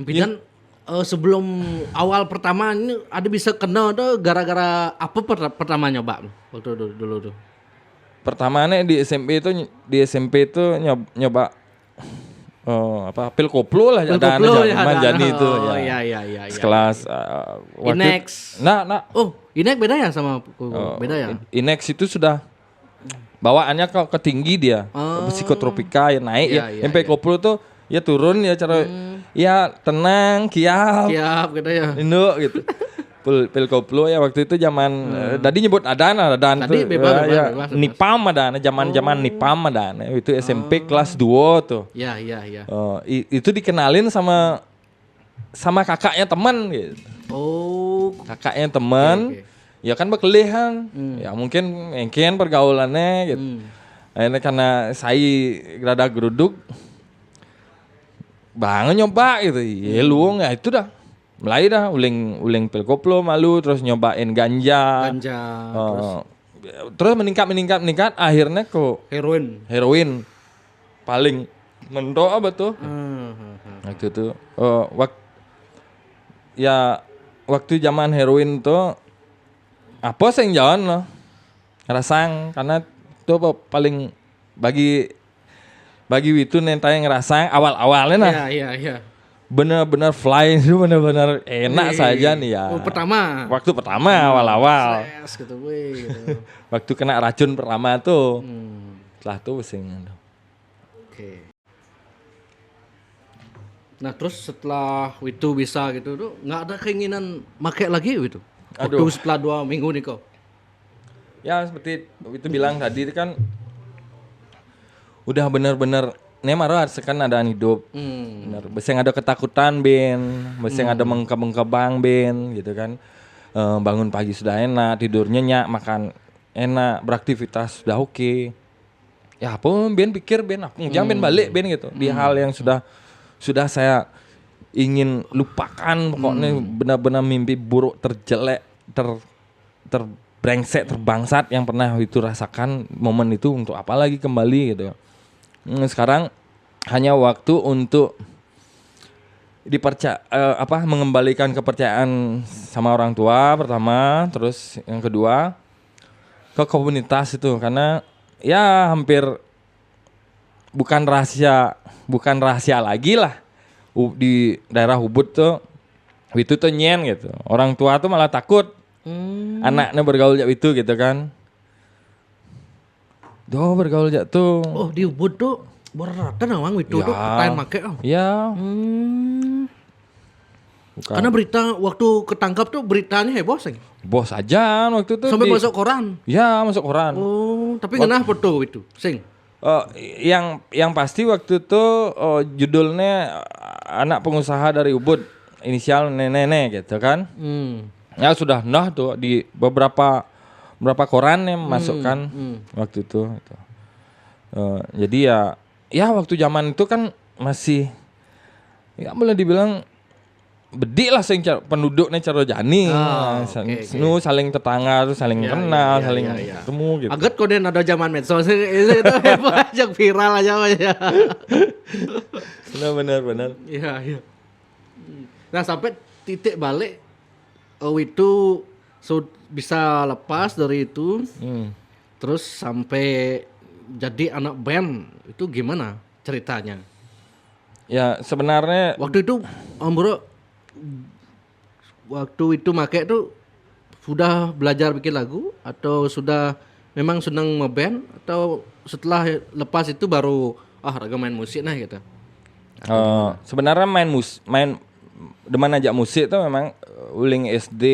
Bidaan sebelum awal pertama ini ada bisa kena tuh gara-gara apa pertamanya Pak waktu dulu tuh? Pertamanya di SMP itu nyoba pil koplo lah ada jadi itu ya. Iya. Sekelas Inex. Nah. Inex beda ya sama beda ya? Inex itu sudah bawaannya ke tinggi dia. Psikotropika ya naik ya. MP koplo tuh ya turun ya cara ya tenang, kiap gitu ya. Induk gitu. Pil koplo ya waktu itu zaman tadi nyebut adan tadi tuh bebas. Nipam ada zaman Nipam ada itu SMP kelas 2 tuh. Iya. Itu dikenalin sama kakaknya teman gitu. Kakaknya teman. Okay. Ya kan bekelihan. Ya mungkin pergaulannya gitu. Akhirnya karena saya rada geruduk banget nyoba gitu. Ya luang ya itu dah. Mulai dah uling pil koplo malu terus nyobain ganja. Terus meningkat akhirnya ke heroin paling mentok apa tuh waktu itu waktu zaman heroin tuh apa sih yang jalan loh ngerasang karena itu paling bagi itu nentai ngerasang awalnya nah iya benar-benar fly itu benar-benar enak saja nih ya. Waktu pertama awal-awal. Gitu. Waktu kena racun pertama tuh. Setelah itu pusing. Oke. Nah terus setelah itu bisa gitu tuh nggak ada keinginan make lagi gitu. Waktu setelah 2 minggu nih kok. Ya seperti itu bilang tadi kan udah benar-benar Nemaro sekan ada hidup, benar. Beseng ada ketakutan ben, beseng ada mengkebang ben, gitu kan. Bangun pagi sudah enak, tidur nyenyak, makan enak, beraktivitas sudah oke. Ya apa ben pikir ben, aku jangan ben balik ben gitu. Di hal yang sudah saya ingin lupakan, pokoknya benar-benar mimpi buruk terjelek, terbrengsek, terbangsat yang pernah itu rasakan momen itu untuk apa lagi kembali gitu. Sekarang hanya waktu untuk mengembalikan kepercayaan sama orang tua pertama, terus yang kedua ke komunitas itu, karena ya hampir bukan rahasia lagi lah di daerah Ubud tuh itu tuh nyen gitu. Orang tua tuh malah takut anaknya bergaul jak itu gitu kan. Bergaul jak tuh. Oh, di Ubud tuh berrata nawang itu tuh katain make. Ya. Karena berita waktu ketangkap tuh beritanya heboh sih. Bos aja waktu itu. Sampai masuk koran. Ya, masuk koran. Oh, tapi kenapa tuh itu, sing? Yang pasti waktu itu judulnya anak pengusaha dari Ubud, inisial nenek gitu kan. Ya sudah tuh di beberapa koran yang masukkan waktu itu. Gitu. Jadi ya waktu zaman itu kan masih ya boleh dibilang bedik lah sing penduduknya cara jani. Saling tetangga tuh saling kenal, saling ketemu gitu. Agat koden ada zaman medsos itu banyak viral aja. Benar. Iya. Nah, sampai titik balik itu bisa lepas dari itu. Terus sampai jadi anak band itu gimana ceritanya? Ya sebenarnya waktu itu Om Bro make tuh sudah belajar bikin lagu atau sudah memang senang ngeband atau setelah lepas itu baru raga main musik nah gitu. Sebenarnya main demen aja musik tuh memang uling SD.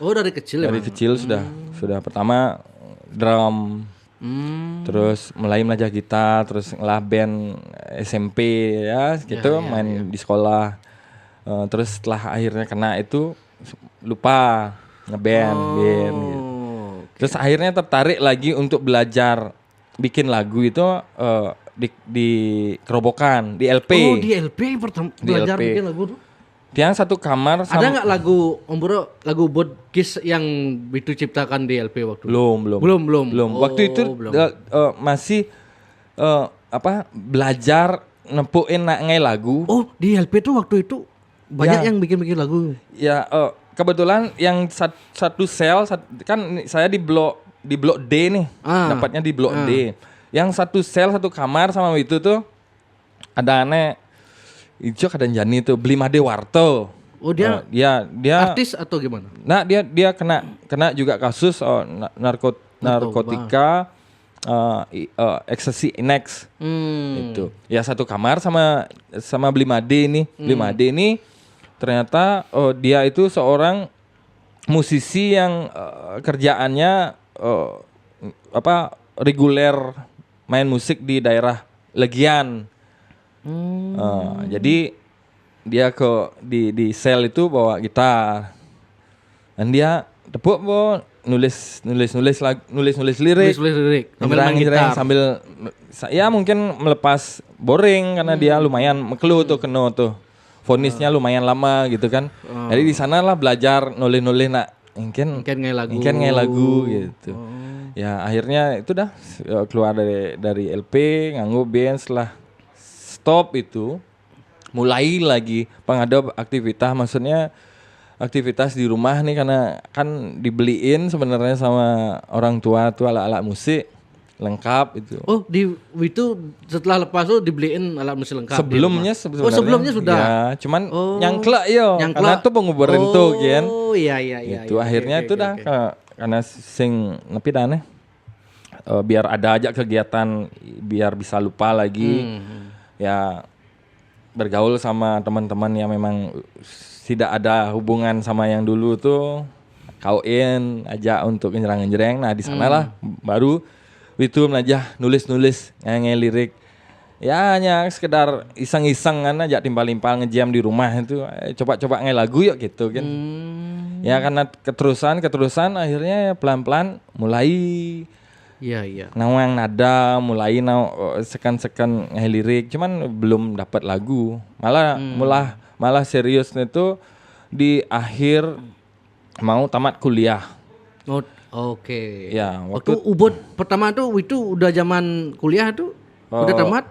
Oh, dari kecil ya? Dari kecil sudah pertama drum. Terus mulai belajar gitar, terus ngelah band SMP ya gitu, main di sekolah. Terus setelah akhirnya kena itu lupa ngeband band gitu. Terus akhirnya tertarik lagi untuk belajar bikin lagu itu di Kerobokan, di LP. Oh, di LP pertama belajar bikin lagu tuh. Dia satu kamar sama. Ada nggak lagu Om Bro, lagu Ubud Kiss yang itu ciptakan di LP waktu? Belum. Waktu itu masih belajar nempuin ngai lagu. Oh, di LP tuh waktu itu banyak yang bikin lagu. Ya, kebetulan yang satu sel kan saya di blok D nih. Dapatnya di blok D. Yang satu sel satu kamar sama itu tuh ada aneh Ijo kadang Jani itu beli Made Warto. Oh, dia artis atau gimana? Nah, dia kena juga kasus narkotika ecstasy next. Itu. Ya satu kamar sama beli Made ini. Beli Made ini ternyata dia itu seorang musisi yang kerjaannya reguler main musik di daerah Legian. Jadi dia di sel itu bawa gitar dan dia tepuk nulis lirik sambil ya mungkin melepas boring karena dia lumayan mekelu tuh kena tuh vonisnya lumayan lama gitu kan. Jadi di sana lah belajar nulis nak mungkin ngai lagu gitu. Ya akhirnya itu dah keluar dari LP nganggo band. Setelah stop itu mulai lagi pengadop aktivitas, maksudnya aktivitas di rumah nih karena kan dibeliin sebenarnya sama orang tua tuh alat-alat musik lengkap itu. Oh, itu setelah lepas tuh dibeliin alat musik lengkap. Sebelumnya sudah. Ya, cuman nyangklak karena tuh pengubarin tuh kan. Oh iya. Itu akhirnya itu dah karena sing nepi dah nih. Biar ada aja kegiatan biar bisa lupa lagi. Ya bergaul sama teman-teman yang memang tidak ada hubungan sama yang dulu tuh, kauin aja untuk ngerang-ngereng. Nah di sanalah baru itu aja nulis nge lirik. Ya hanya sekedar iseng-iseng kan aja timpal-timpal ngejam di rumah itu, coba-coba nge lagu yuk gitu kan. Ya karena keterusan akhirnya ya pelan-pelan mulai. Iya. Nawang nada mulai sekan lirik, cuman belum dapat lagu. Malah seriusnya itu di akhir mau tamat kuliah. Oh, oke. Ya, waktu Ubud pertama tuh itu udah zaman kuliah tuh udah tamat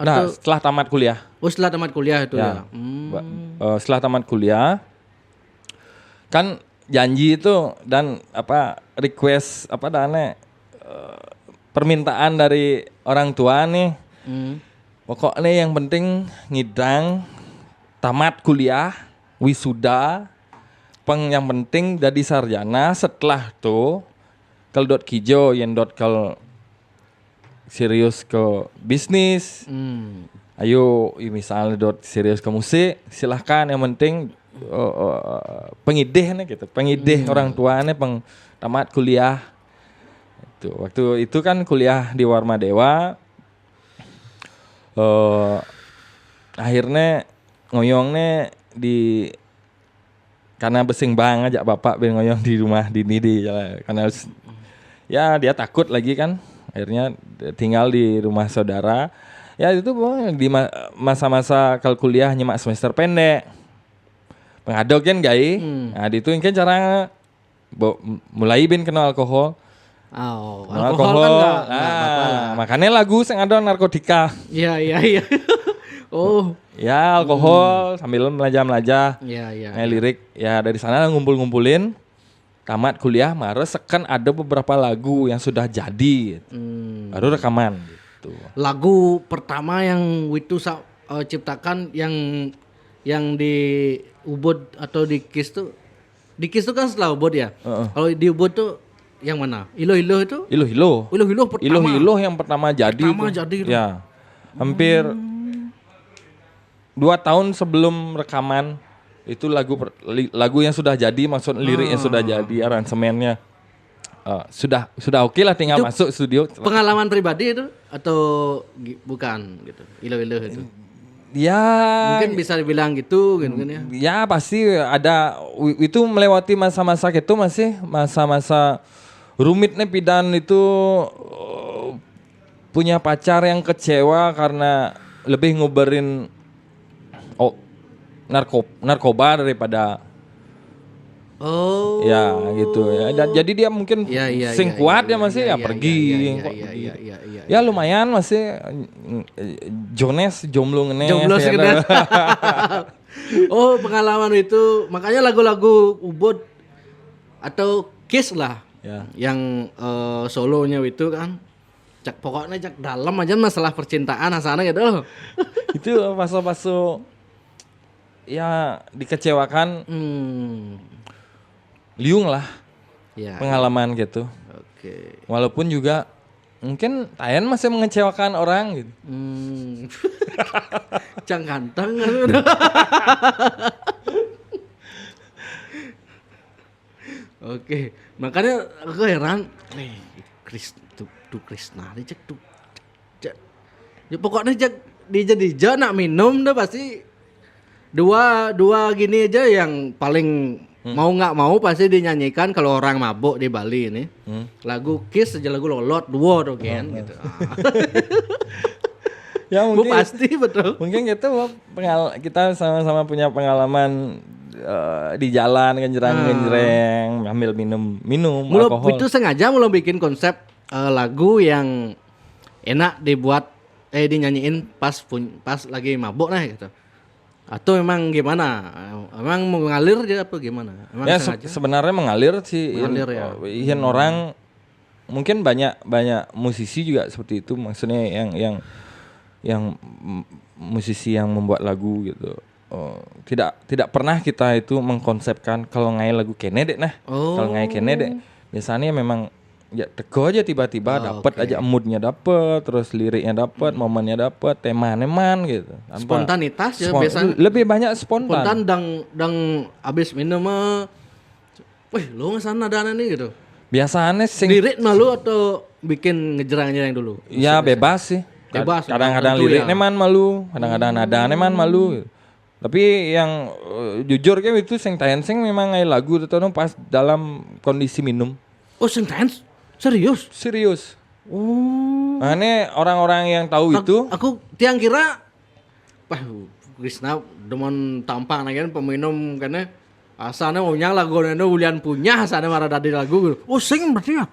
Nah, setelah tamat kuliah. Oh, setelah tamat kuliah itu ya. Setelah tamat kuliah kan janji itu dan request permintaan dari orang tua nih. Pokoknya yang penting ngidang tamat kuliah, wisuda, yang penting jadi sarjana. Setelah tuh kalau dot kijo yang dot kalau serius ke bisnis. Ayo misalnya dot serius ke musik, silahkan, yang penting pengideh nih gitu. Pengideh orang tuanya tamat kuliah. Itu waktu itu kan kuliah di Warma Dewa. Akhirnya ngoyongnya karena besing bang aja bapak ben ngoyong di rumah di karena ya dia takut lagi kan, akhirnya tinggal di rumah saudara. Ya itu di masa-masa kalau kuliah nyemak semester pendek pengadok kan gai. Nah itu kan cara mulai ben kenal alkohol. Alkohol kan enggak makanya lagu sing ada narkotika. Iya. Oh. Ya alkohol sambil melajah-melajah. Iya. Lirik ya dari sana ngumpul-ngumpulin. Tamat kuliah seken ada beberapa lagu yang sudah jadi. Baru rekaman gitu. Lagu pertama yang Witu ciptakan yang di Ubud atau di Kiss tuh. Di Kiss tuh kan setelah Ubud ya. Kalau di Ubud tuh yang mana? Ilo-ilo itu? Ilo-ilo pertama. Ilo-ilo yang pertama jadi. Jadi. Ya. Hampir 2 tahun sebelum rekaman itu lagu yang sudah jadi, maksud lirik yang sudah jadi, aransemennya sudah oke lah, tinggal itu masuk studio. Pengalaman pribadi itu atau bukan gitu? Ilo-ilo itu. Ya mungkin bisa dibilang gitu kan ya. Ya pasti ada itu melewati masa-masa gitu, masih masa-masa rumitnya pidan itu, punya pacar yang kecewa karena lebih nguberin narkoba daripada ya gitu ya. Jadi dia mungkin sing kuat ya masih ya pergi. Ya lumayan masih jomblo sekedar. Oh, pengalaman itu makanya lagu-lagu Ubud atau Kiss lah. Ya. Yang solonya itu kan pokoknya dalam aja masalah percintaan asana gitu loh. Itu fase-fase ya dikecewakan. Liung lah ya, pengalaman ya. Gitu. Oke. Walaupun juga mungkin Tayan masih mengecewakan orang gitu. Cang ganteng. Oke, makanya aku heran, Krisna cek tuh. Ya pokoknya dia nak minum dah pasti dua gini aja yang paling mau nggak mau pasti dinyanyikan kalau orang mabuk di Bali ini. Lagu Kiss aja, lagu Lolot dua tuh kan gitu. Ya mungkin pasti betul. Mungkin gitu kita sama-sama punya pengalaman di jalan genjreng ambil minum alkohol. Itu sengaja mulai bikin konsep lagu yang enak dibuat dinyanyiin pas lagi mabuk nah gitu. Atau memang gimana? Emang mengalir aja apa gimana? Emang ya sebenarnya mengalir sih. Ya. Orang mungkin banyak musisi juga seperti itu, maksudnya yang musisi yang membuat lagu gitu. Tidak pernah kita itu mengkonsepkan kalau ngai lagu kene dek nah. Kalau ngai kene dek biasanya memang ya teko aja tiba-tiba dapat aja moodnya dapat, terus liriknya dapat, momennya dapat, temanya man gitu. Spontanitas ya biasanya. Lebih banyak spontan. Dang abis minum wih lo ngesana dana nih gitu. Biasanya lirik malu atau bikin ngejerang dulu? Ya bebas sih. Bebas. Kadang-kadang liriknya man malu, kadang-kadang nadanya man malu. Gitu. Tapi yang jujur kan itu sing Tayan sing memang ngai lagu itu pas dalam kondisi minum. Oh sing Tayan serius. Oh. Nah, ini orang-orang yang tahu itu. Aku tiang kira, Krisna demen tampang kan peminum karena asalnya maunya lagu itu ulian punya asalnya marah dari lagu. Oh sing berarti ya?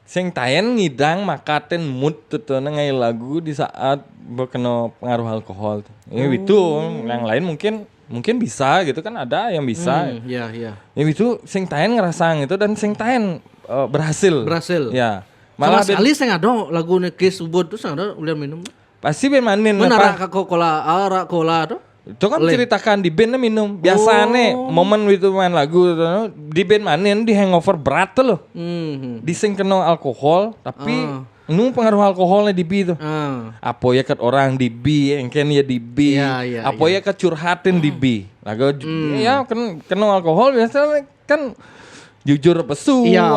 Sing tayen ngidang makaten mood tuh ngai lagu di saat kena pengaruh alkohol. Itu yang lain mungkin bisa gitu kan, ada yang bisa. Iya. Itu sing tayen ngerasa gitu dan sing tayen berhasil. Ya. Malah sekali saya ada lagu Kiss Ubud tuh ada ulian minum. Pasti ben manin apa? Rak cola tuh. Itu kan ceritakan di bandnya minum. Biasanya momen itu main lagu di band manin di hangover berat tuh loh. Di sing kena alkohol tapi nu pengaruh alkoholnya di B tuh. Apa ya kat orang di B, engken ya di B. Apa ya kat curhatin di B. Lagu ya kena alkohol biasanya kan jujur pesu. Iya,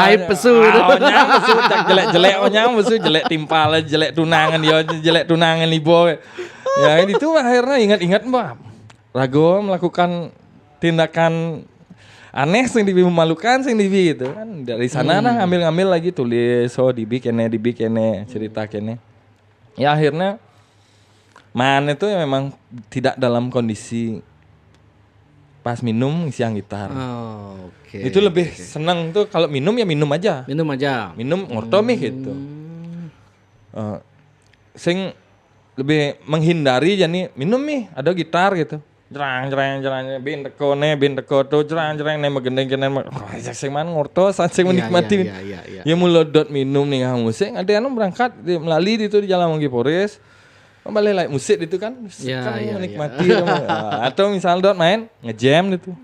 aib pesu. Onyang pesu jelek-jelek onyang pesu jelek timpal jelek tunangan ya jelek tunangan ibu. Ya itu akhirnya ingat-ingat Mbak Rago melakukan tindakan aneh sing dibi memalukan sing dibi itu kan dari sana nah ngambil lagi tulis dibi kene cerita kene. Ya akhirnya Man itu ya memang tidak dalam kondisi pas minum siang gitar. Itu lebih senang tuh kalau minum ya minum aja. Minum ngortomi gitu. Sing lebih menghindari jadi minum nih ada gitar gitu jerang bin teko tuh jerang nih magendeng sing man ngorto sing menikmati ya mulodot minum nih musik ada yang berangkat melalui itu di Jalan Manggi Pores balik lagi musik itu kan menikmati atau misal dot main ngejam gitu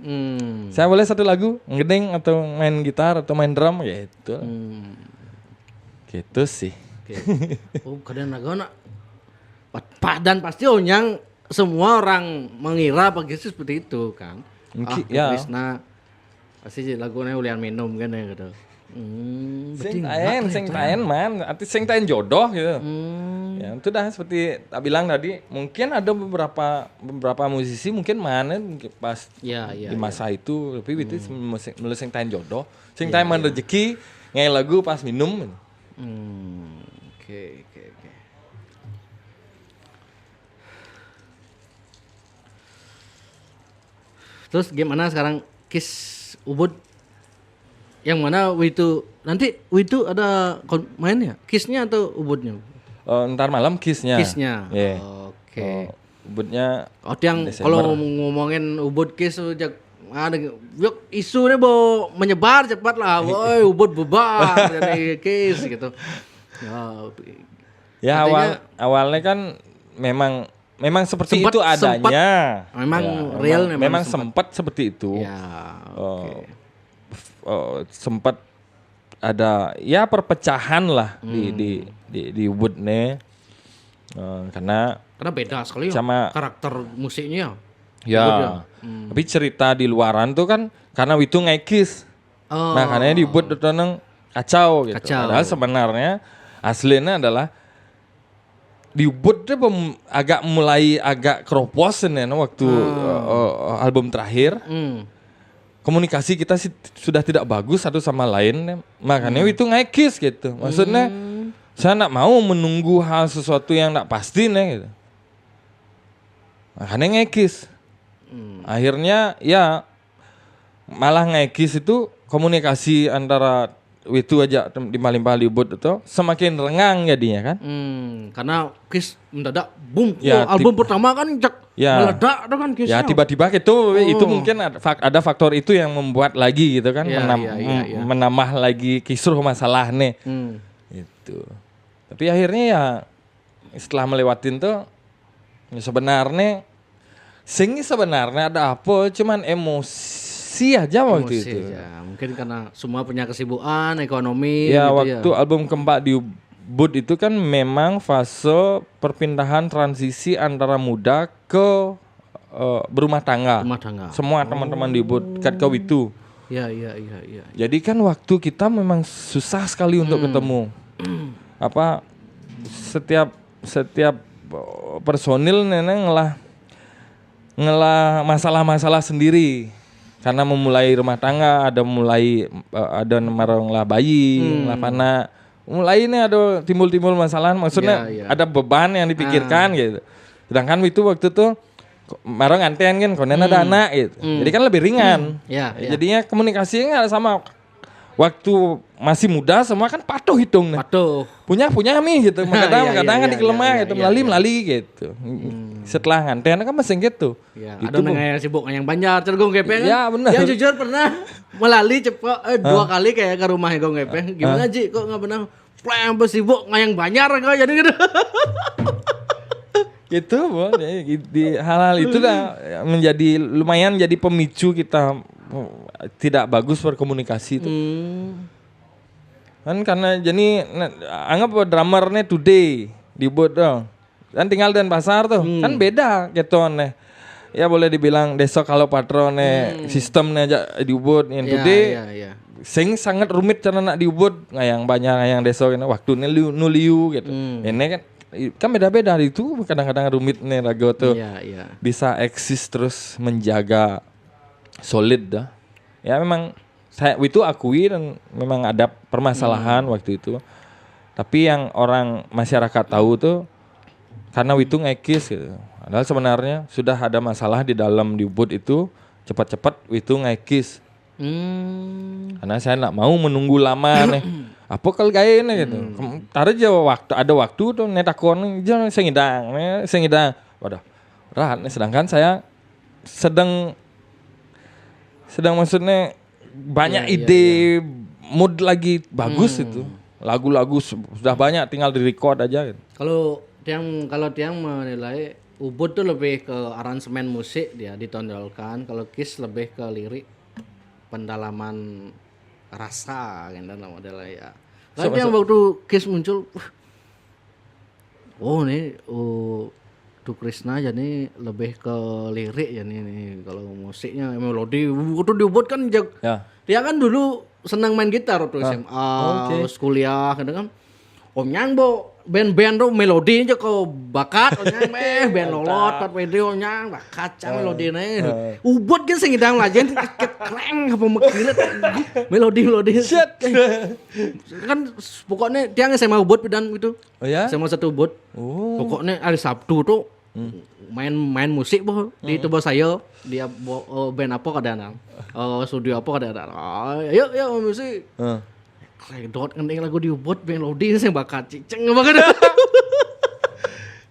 saya boleh satu lagu ngedeng atau main gitar atau main drum gitu gitu sih. Kadang agak dan pasti Onyang semua orang mengira pagi seperti itu kan. Krisna pasti lagunya ulian minum kan ya gitu. Sing taen man, arti sing taen jodoh gitu. Ya itu dah seperti tak bilang tadi, mungkin ada beberapa musisi mungkin mana pas di masa itu, tapi itu sing taen jodoh, sing taen rezeki ngai lagu pas minum. Oke. Terus gimana sekarang Kiss Ubud? Yang mana Witu? Nanti Witu ada main ya? Kissnya atau Ubudnya? Ntar malam Kissnya. Yeah. Oke. Ubudnya. Yang kalau ngomongin Ubud Kiss ada isu nih mau menyebar cepat lah. Woi Ubud bubar jadi Kiss gitu. Ya awalnya kan memang seperti itu adanya. Memang real memang sempat seperti itu. Sempat ada ya perpecahan lah di Ubud nih. Karena beda sekali sama karakter musiknya. Ya. Tapi cerita di luaran tuh kan karena itu ngekis. Makanya di Ubud itu kacau gitu. Padahal sebenarnya aslinya adalah di Ubud dia agak keropos nih waktu album terakhir. Komunikasi kita sudah tidak bagus satu sama lain, makanya itu ngekis gitu. Maksudnya saya nak mau menunggu hal sesuatu yang tak pasti nih gitu. Makanya ngekis. Akhirnya ya malah ngekis itu komunikasi antara itu aja di Malimpah Libut itu semakin rengang jadinya kan. Karena Kiss mendadak boom. Album pertama kan meledak tuh kan Kiss. Ya tiba-tiba itu mungkin ada faktor itu yang membuat lagi gitu kan menambah lagi kisruh masalah nih. Itu. Tapi akhirnya ya setelah melewatin tuh sebenarnya ada apa cuman emosi aja waktu itu. Mungkin karena semua punya kesibukan ekonomi. Ya gitu waktu album keempat di Ubud itu kan memang fase perpindahan transisi antara muda ke berumah tangga. Semua teman-teman di Ubud kat kau itu. Iya. Jadi kan waktu kita memang susah sekali untuk ketemu. Setiap personil neneng ngelah masalah-masalah sendiri. Karena memulai rumah tangga, ada marong lah bayi, lah pana. Mulai ini ada timbul masalah, maksudnya ada beban yang dipikirkan gitu. Sedangkan itu waktu tuh marong anten kan, konen ada anak gitu. Jadi kan lebih ringan. Jadinya komunikasinya sama waktu masih muda semua kan patuh hitung nih. Patuh. Punya mi gitu. Kadang-kadang kan di kelemah gitu, melalui gitu. Setelah nganten kan masih gitu. Ya, ada yang sibuk yang banyak Gong Gepeng kan. Ya benar. Yang jujur pernah melalui cepet 2 kali kayak ke rumah Gong Gepeng. Gimana Ji kok enggak pernah plan sibuk ngayang banyak kok jadi gitu. Gitu, Bo. Di hal-hal itu dah menjadi lumayan jadi pemicu kita tidak bagus berkomunikasi itu. Kan karena jadi anggap drummernya today dibuat dong. Kan tinggal dan pasar tuh. Kan beda gitu nih. Ya boleh dibilang besok kalau patronnya sistemnya aja diubut yang today. Sing sangat rumit cara nak diubut ngayang banyak ngayang deso ini waktunya nuliu gitu. Ini kan beda-beda itu kadang-kadang rumit nih rago tuh. Bisa eksis terus menjaga solid dah. Ya memang saya itu akui dan memang ada permasalahan waktu itu. Tapi yang orang masyarakat tahu tuh karena Witu ngekis gitu. Padahal sebenarnya sudah ada masalah di dalam diubut itu cepat-cepat Witu ngekis. Karena saya nggak mau menunggu lama nih. Apa kalau gaya ini gitu. Tar aja ada waktu tuh netakon jangan sengidang. Waduh. Berat nih sedangkan saya sedang maksudnya banyak ide mood lagi bagus itu. Lagu-lagu sudah banyak tinggal di-record aja gitu. Kalau Tiang menilai Ubud tuh lebih ke aransemen musik dia ditonjolkan, kalau Kiss lebih ke lirik, pendalaman rasa kan dalam modelnya ya. Kalau yang waktu Kiss muncul, Tu Krishna jadi lebih ke lirik ya nih. Kalau musiknya melodi, waktu di Ubud kan dia kan dulu senang main gitar waktu SMA, kuliah kan. Om Nyang bo band-band tuh melodi aja kau bakat Om Nyang band lolot pat video Nyang bakat cang melodi nih. Ubud kan sing ngidang lajen keren apa mekilet melodi shit. Kan pokoknya dia SMA Ubud pidan itu. Oh ya? SMA 1 Ubud. Pokoknya hari Sabtu tuh main musik boh di tubuh saya dia band apa kadang studio apa kadang ayo musik redot ngending lagu di Ubud melodi saya bakat ciceng makanya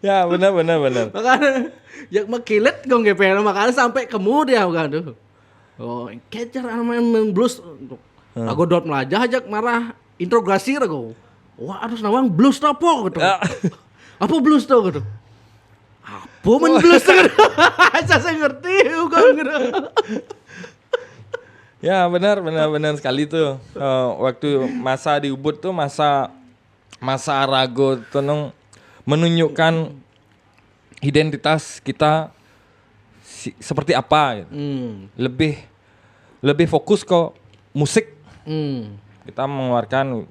ya benar makanya ya makilet Gong Gepeng makanya sampai kemudian kan tuh kejar main blues lagu dot melajah aja marah integrasi lagu wah harus nawang blues apa gitu apa blues tuh gitu apa men blues tuh saya ngerti bukan gitu. Ya benar sekali tuh. Waktu masa di Ubud tuh masa Arago tenung menunjukkan identitas kita seperti apa gitu. Lebih fokus ke musik. Kita mengeluarkan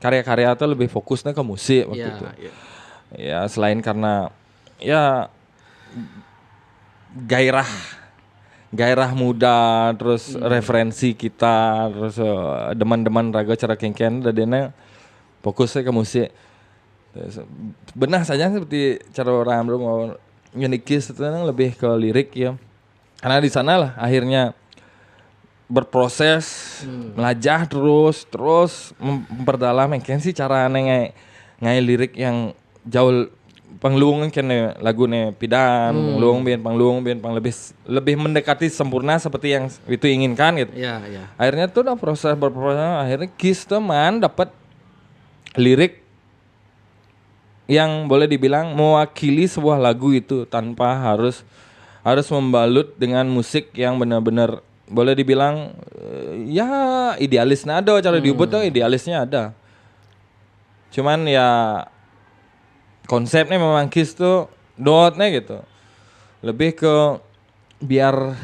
karya-karya itu lebih fokusnya ke musik waktu itu. Ya selain karena ya gairah muda, terus referensi kita, terus deman-deman raga cara kengken dadena fokusnya ke musik. Benar saja seperti cara orang mau nyenikis itu lebih ke lirik ya. Karena di sana lah akhirnya berproses, melajah terus memperdalam mungkin sih cara ngai lirik yang jauh pangluung kan lagunya pidan, pangluung bian lebih mendekati sempurna seperti yang itu inginkan gitu. Iya. Akhirnya tuh udah berproses akhirnya Kiss teman dapat lirik yang boleh dibilang mewakili sebuah lagu itu tanpa harus membalut dengan musik yang benar-benar boleh dibilang ya idealisnya ada cara diubut tuh idealisnya ada. Cuman ya konsepnya memang Kiss tuh dotnya gitu. Lebih ke biar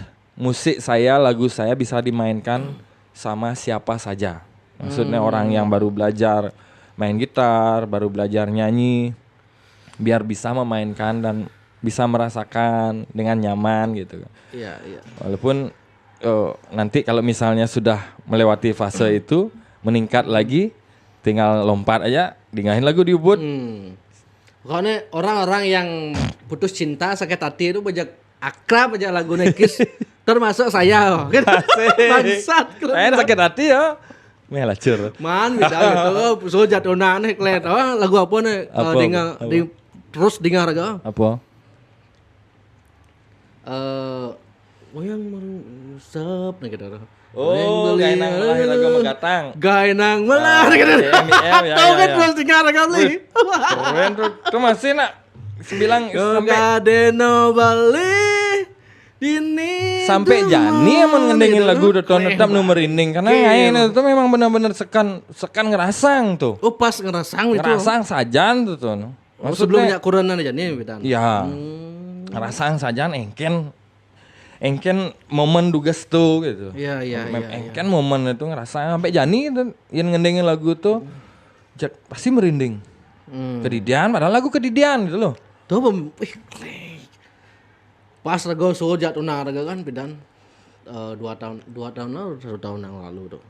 lagu saya bisa dimainkan sama siapa saja. Maksudnya orang yang baru belajar main gitar, baru belajar nyanyi, biar bisa memainkan dan bisa merasakan dengan nyaman gitu. Iya. Walaupun nanti kalau misalnya sudah melewati fase itu, meningkat lagi, tinggal lompat aja, dengahin lagu di Ubud. Pokoknya orang-orang yang putus cinta sakit hati itu banyak akrab aja lagu Kiss Termasuk saya. Bangsat. Saya sakit hati ya. Melacur. Man beda gitu. So jatuhna aneh klet. Lagu apa nih? Terus dengar aja. Apa? Wayang meresap nih gitu. Oh, gaenang melah lagu megatang. Gaenang melah gitu. Tahu kan terus dengar kali. Keren tuh masih nak bilang Gadeno Bali dini sampai Jani emang ngendengin lagu Doton tetap nomor merinding karena ngain itu memang benar-benar sekan ngerasang tuh. Oh pas ngerasang itu. Ngerasang sajan tuh tuh. Sebelumnya kurangan aja nih Bidan. Iya. Ngerasang sajan engken momen dugas tuh gitu. Iya. Engken momen itu ngerasa sampai Jani itu yang ngendengin lagu tuh pasti merinding. Kedidian padahal lagu kedidian gitu loh. Tuh pas lagu sojat tunang raga kan Bidan 2 tahun lalu 1 tahun yang lalu tuh.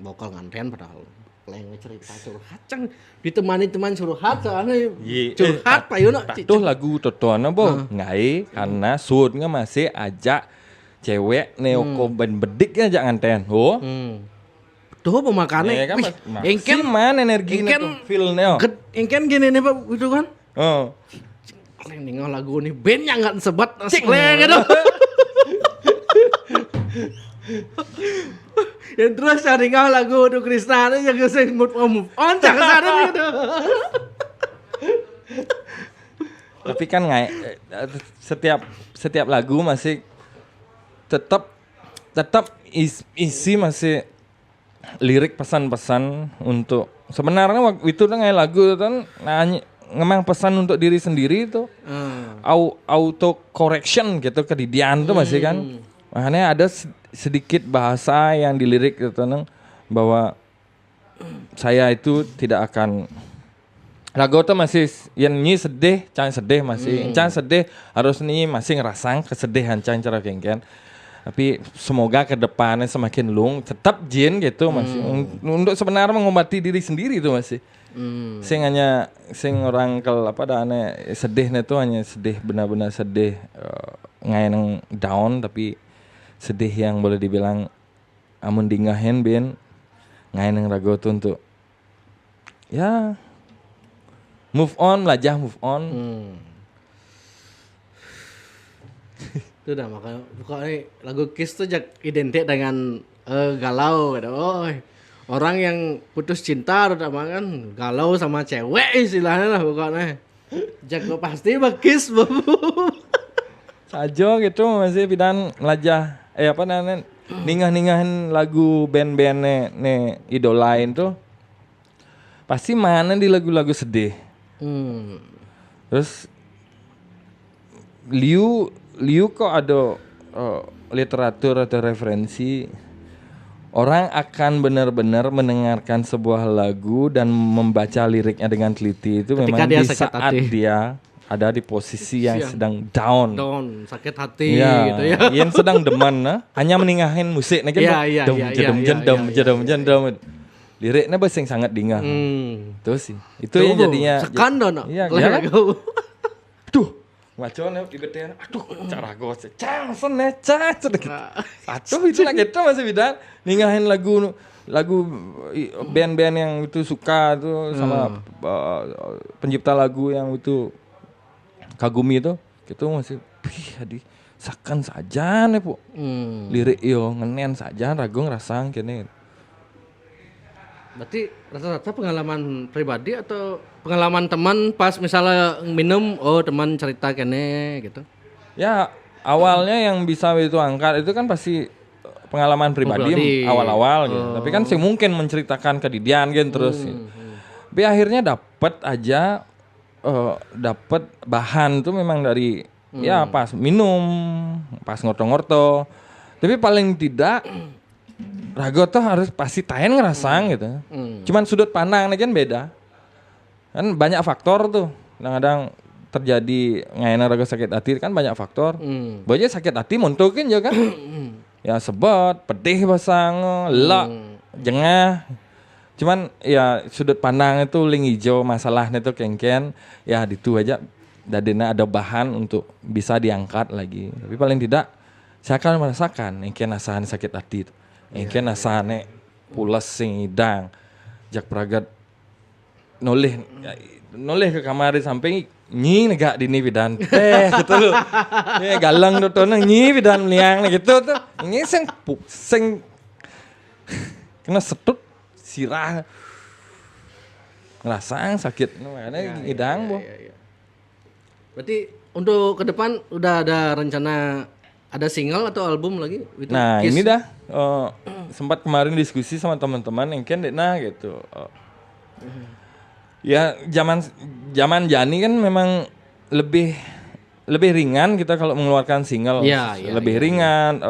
Vokal nganten padahal leng cerita curhat cang ditemani teman curhat soalnya curhat payuna tuh lagu totoana bo ngai karena sunnya masih ajak cewek neoko ben bedik aja nganten tuh pemakannya kan engken man energi tuh feel-nya engken gini nih Pak itu kan leng ninggal lagu nih band yang enggak sebat leng gitu yang terus cari ngau lagu untuk Krisna yang kesing move on jangan sadar gitu. Tapi kan setiap lagu masih tetap isi masih lirik pesan-pesan untuk sebenarnya waktu itu kan lagu kan ngemang pesan untuk diri sendiri itu auto correction gitu kedidian tuh masih kan. Makanya ada sedikit bahasa yang dilirik itu bahwa saya itu tidak akan lagu itu masih yang nyi sedih, can sedih masih, can sedih harus nyi masih ngerasang kesedihan can cara kengken. Tapi semoga ke depannya semakin lung tetap jin gitu masih untuk sebenarnya mengobati diri sendiri itu masih. Sing orang kalau apa dane sedihnya itu hanya sedih benar-benar sedih ngayenang down tapi sedih yang boleh dibilang amun dingahin bin ngayenang rago tuh untuk ya move on belajar move on. Itu dah makanya pokoknya lagu Kiss tuh identik dengan galau gitu. Orang yang putus cinta terutama kan galau sama cewek istilahnya lah pokoknya. Jak pasti Kiss sajo gitu masih bidan melajah apa namanya ningahin lagu band-band ne idolain tuh pasti mana di lagu-lagu sedih. Terus Liu kok ada literatur atau referensi orang akan benar-benar mendengarkan sebuah lagu dan membaca liriknya dengan teliti itu ketika memang di saat dia ada di posisi yang sedang down sakit hati gitu ya. Yang sedang deman hanya meningahin musik kan jedem liriknya bahasa yang sangat dingah. Itu sih. Itu yang jadinya sekan dong. Iya. Duh. Macamnya ibaratnya aduh cara gue cang gitu. Aduh itu lagi itu masih beda ningahin lagu band-band yang itu suka tuh sama pencipta lagu yang itu kagumi itu gitu masih sakan saja nih po lirik yo ngenen saja ragu ngerasang kene. Berarti rata-rata pengalaman pribadi atau pengalaman teman pas misalnya minum teman cerita kene gitu? Ya awalnya yang bisa itu angkat itu kan pasti pengalaman pribadi awal-awal gitu. Tapi kan sih mungkin menceritakan kedidian gitu terus gitu. Tapi akhirnya dapat bahan tuh memang dari ya pas minum, pas ngorto-ngorto. Tapi paling tidak rago tuh harus pasti tahan ngerasang gitu. Cuman sudut pandangnya kan beda. Kan banyak faktor tuh. Kadang-kadang terjadi ngayana rago sakit hati kan banyak faktor. Baja sakit hati muntukin juga kan. Ya sebot, pedih basang, lek, jengah. Cuman ya sudut pandang itu ling hijau masalahnya tuh kengken ya itu aja dadena ada bahan untuk bisa diangkat lagi. Tapi paling tidak saya akan merasakan engke nasahan sakit hati itu. Engke nasahane pulas sing idang. Jak pragat noleh ke kamar sampai nyi negak dini bidan teh gitu loh. Ya galang tuh nyi bidan liang gitu tuh. Ini sing kena setut sirah. Ngerasaan sakit makanya idang, Bu. Berarti untuk ke depan udah ada rencana ada single atau album lagi? Itu Nah Kiss. ini dah sempat kemarin diskusi sama teman-teman yang nah gitu. Ya zaman Jani kan memang lebih ringan kita kalau mengeluarkan single. Lebih ringan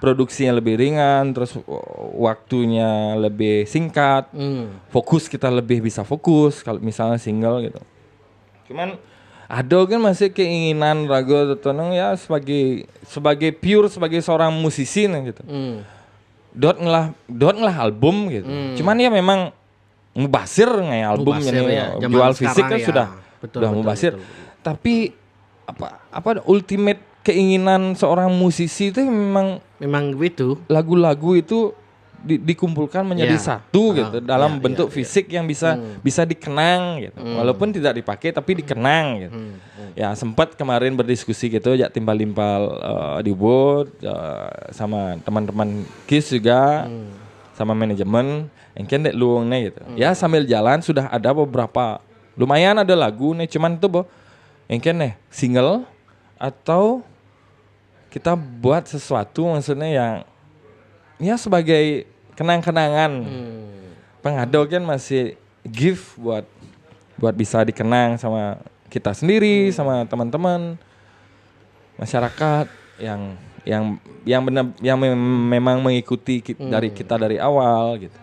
produksinya lebih ringan, terus waktunya lebih singkat. Fokus kita lebih bisa fokus kalau misalnya single gitu. Cuman ada kan masih keinginan ragu tenang ya sebagai pure sebagai seorang musisi gitu. Dot ngelah album gitu. Cuman ya memang mubasir ngai album ini ya. jual fisik kan ya. sudah mubasir. Tapi apa ultimate keinginan seorang musisi itu memang begitu. Lagu-lagu itu dikumpulkan menjadi satu gitu dalam bentuk fisik yang bisa dikenang gitu. Walaupun tidak dipakai tapi dikenang gitu. Ya sempat kemarin berdiskusi gitu ya timbal-timbal di board sama teman-teman Kiss juga sama manajemen engken dek luangnya gitu. Ya sambil jalan sudah ada beberapa lumayan ada lagu nih cuman tuh engken nih single atau kita buat sesuatu maksudnya yang ya sebagai kenang-kenangan. Pengado kan masih gift buat bisa dikenang sama kita sendiri, sama teman-teman, masyarakat yang benar yang memang mengikuti dari kita dari awal gitu.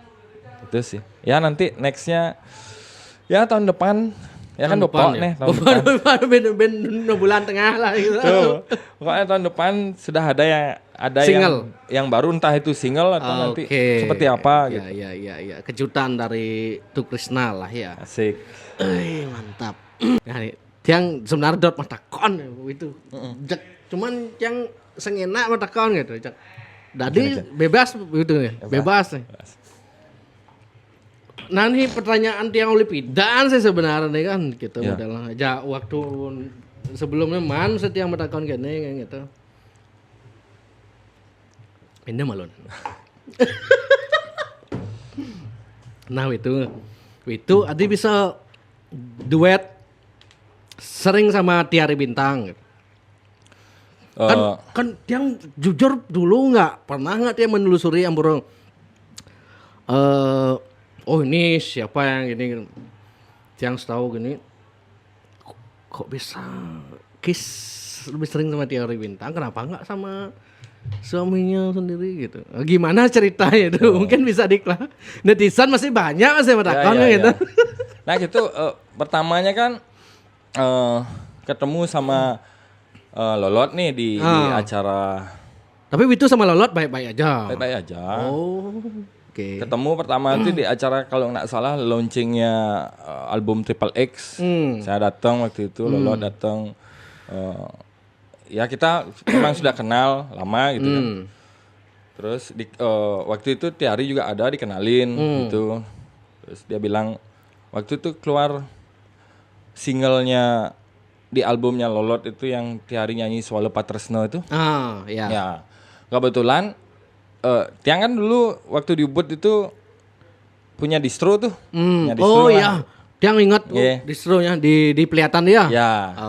Itu sih. Ya nanti nextnya ya tahun depan. Ya kan Bapak nih tahun depan. Ben 6 bulan tengah lah gitu. Tuh, pokoknya tahun depan sudah ada single. yang baru entah itu single atau nanti seperti apa gitu. Ya. Kejutan dari Tu Krisna lah ya. Asik. Mantap. Nah, yang sebenarnya dot matakon itu. Cuman yang sengenak matakon gitu. Jadi bebas gitu ya. Bebas. Nah ini pertanyaan tiang Olipidan sih sebenarnya kan gitu modelnya. Ja waktu sebelumnya setiang bertakon gini gitu. Ini malon. Nah itu Adi bisa duet sering sama Tiari Bintang gitu. Kan tiang jujur dulu pernah dia menelusuri Amburong. Oh ini siapa yang gini yang setahu gini kok bisa Kiss lebih sering sama Tiari Bintang kenapa nggak sama suaminya sendiri gitu gimana ceritanya itu mungkin bisa netizen masih banyak masih bertakon gitu. Nah gitu pertamanya kan ketemu sama Lolot nih di acara tapi itu sama Lolot baik-baik aja. Oh. Ketemu pertama itu di acara kalau nggak salah launchingnya album Triple X. Saya datang waktu itu, Lolo datang. Ya kita memang sudah kenal lama gitu kan. Terus waktu itu Tiari juga ada dikenalin gitu. Terus dia bilang waktu itu keluar singlenya di albumnya Lolot itu yang Tiari nyanyi Swallow Patresno itu. Ya kebetulan Tiang kan dulu waktu di Ubud itu punya distro tuh. Distro Tiang ingat distronya di Peliatan ya. Ya.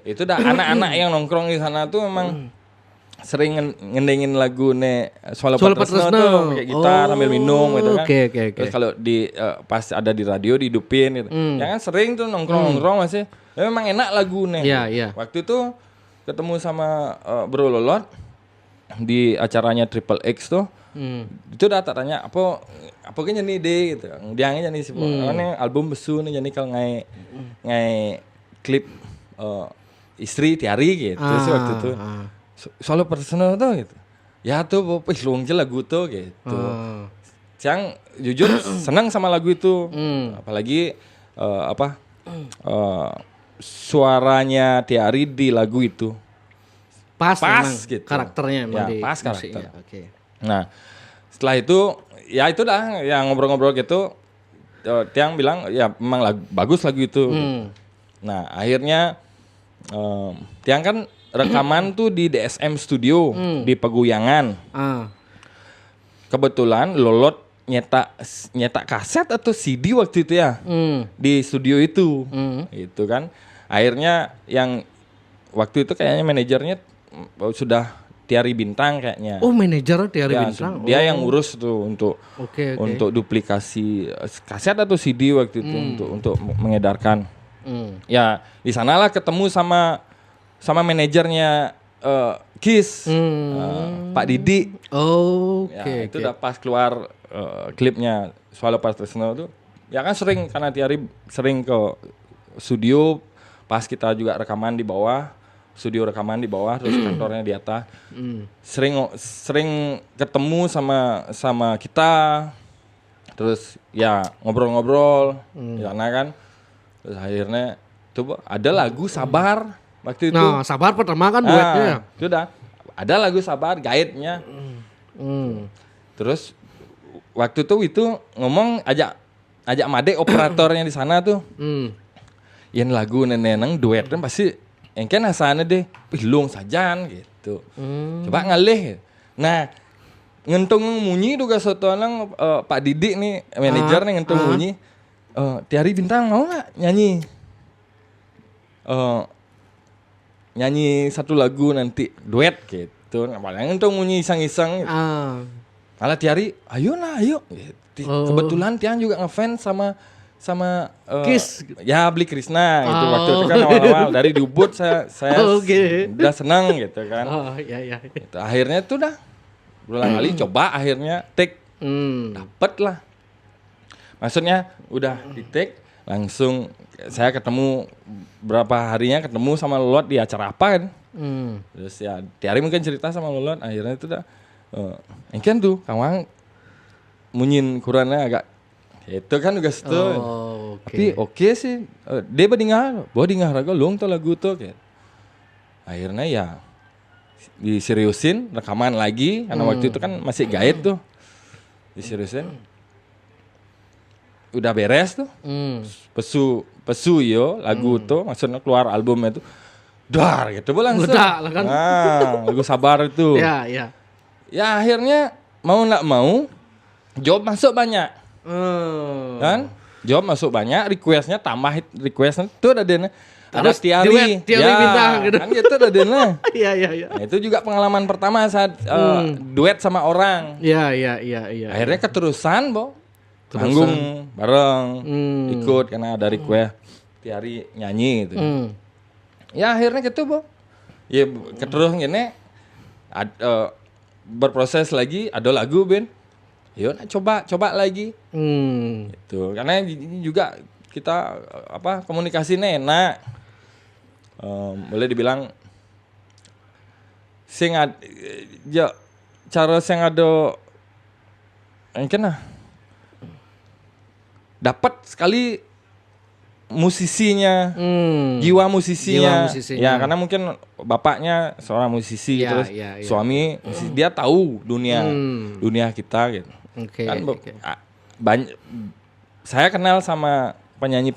Itu dah anak-anak yang nongkrong di sana tuh memang sering ngendengin lagu Swallow Patresno tuh pakai gitar sambil minum gitu kan. Terus kalau di pas ada di radio dihidupin gitu. Ya kan sering tuh nongkrong masih. Ya, memang enak lagu Waktu itu ketemu sama Bro Lolot di acaranya Triple X tuh, itu udah tak tanya apa kan nyanyi deh gitu, dia nyanyi sih, ini album besu nih nyanyi kalau ngai klip istri Tiari gitu sih waktu itu, Swallow Patresno tuh gitu, ya tuh luang lagu tuh gitu, Cang jujur senang sama lagu itu, apalagi suaranya Tiari di lagu itu. pas gitu. Karakternya ya, di pas karakter. Oke. Nah, setelah itu ya itu dah yang ngobrol-ngobrol gitu. Tiang bilang ya memang bagus lagu itu. Gitu. Nah, akhirnya Tiang kan rekaman tuh di DSM Studio di Peguyangan. Kebetulan Lolot nyetak kaset atau CD waktu itu ya di studio itu. Itu kan. Akhirnya yang waktu itu kayaknya manajernya sudah Tiari Bintang kayaknya. Oh, manajer Tiari Bintang. Dia yang ngurus tuh untuk duplikasi kaset atau CD waktu itu untuk mengedarkan. Ya, di sanalah ketemu sama manajernya Kiss, Pak Didi. Oke. Itu udah pas keluar klipnya Swallow Past Tresno tuh. Ya kan sering karena Tiari sering ke studio pas kita juga rekaman di bawah. Studio rekaman di bawah terus kantornya di atas. Sering ketemu sama kita. Terus ya ngobrol-ngobrol ya kan. Terus akhirnya tuh ada lagu Sabar waktu itu. Nah, Sabar pertama kan duetnya. Sudah. Ada lagu Sabar guide-nya. Terus waktu itu ngomong ajak Made operatornya di sana tuh. Yang lagu neneng duet kan pasti engken asana deh, pilung sajan gitu. Coba ngalih. Nah, ngentung munyi juga soto lang Pak Didi nih manajer nih ngentung munyi. Tiari Bintang mau nggak nyanyi? Nyanyi satu lagu nanti duet gitu. Paling ngentung munyi iseng-iseng. Malah Tiari, ayo. Gitu. Kebetulan Tiang juga ngefans sama Kiss. Ya Bli Krishna gitu. Waktu itu kan awal-awal dari di Ubud saya udah senang gitu kan. Iya. Gitu. Akhirnya tuh dah berulang kali coba akhirnya take dapet lah. Maksudnya udah di take langsung saya ketemu berapa harinya ketemu sama Lolot di acara apa kan. Terus ya Tiari mungkin cerita sama Lolot akhirnya itu dah engken tuh kawang munyin kurannya agak itu kan juga situ. Tapi oke sih. Dia badingah raga long tuh lagu tuh kayak. Akhirnya ya diseriusin rekaman lagi karena waktu itu kan masih gaib tuh. Diseriusin. Udah beres tuh. Pesu yo lagu tuh maksudnya keluar albumnya tuh. Dar gitu langsung. Kan. Lagu Sabar itu. Ya. Ya akhirnya mau enggak mau job masuk banyak. Kan job masuk banyak, requestnya tambah requestnya tuh ada dena. Ada Tiari Bintang gitu. Kan gitu ada dena. Iya. Nah, itu juga pengalaman pertama saat duet sama orang. Iya. Akhirnya keterusan, manggung bareng, ikut karena ada request Tiari nyanyi gitu. Ya akhirnya gitu, Ya keterus gini berproses lagi, ada lagu Ben. Yuk coba lagi. Gitu. Karena ini juga kita komunikasinya enak. Boleh dibilang cara sing ada mungkin dapat sekali musisinya, jiwa musisinya. Ya karena mungkin bapaknya seorang musisi terus suami dia tahu dunia kita gitu. Banyak saya kenal sama penyanyi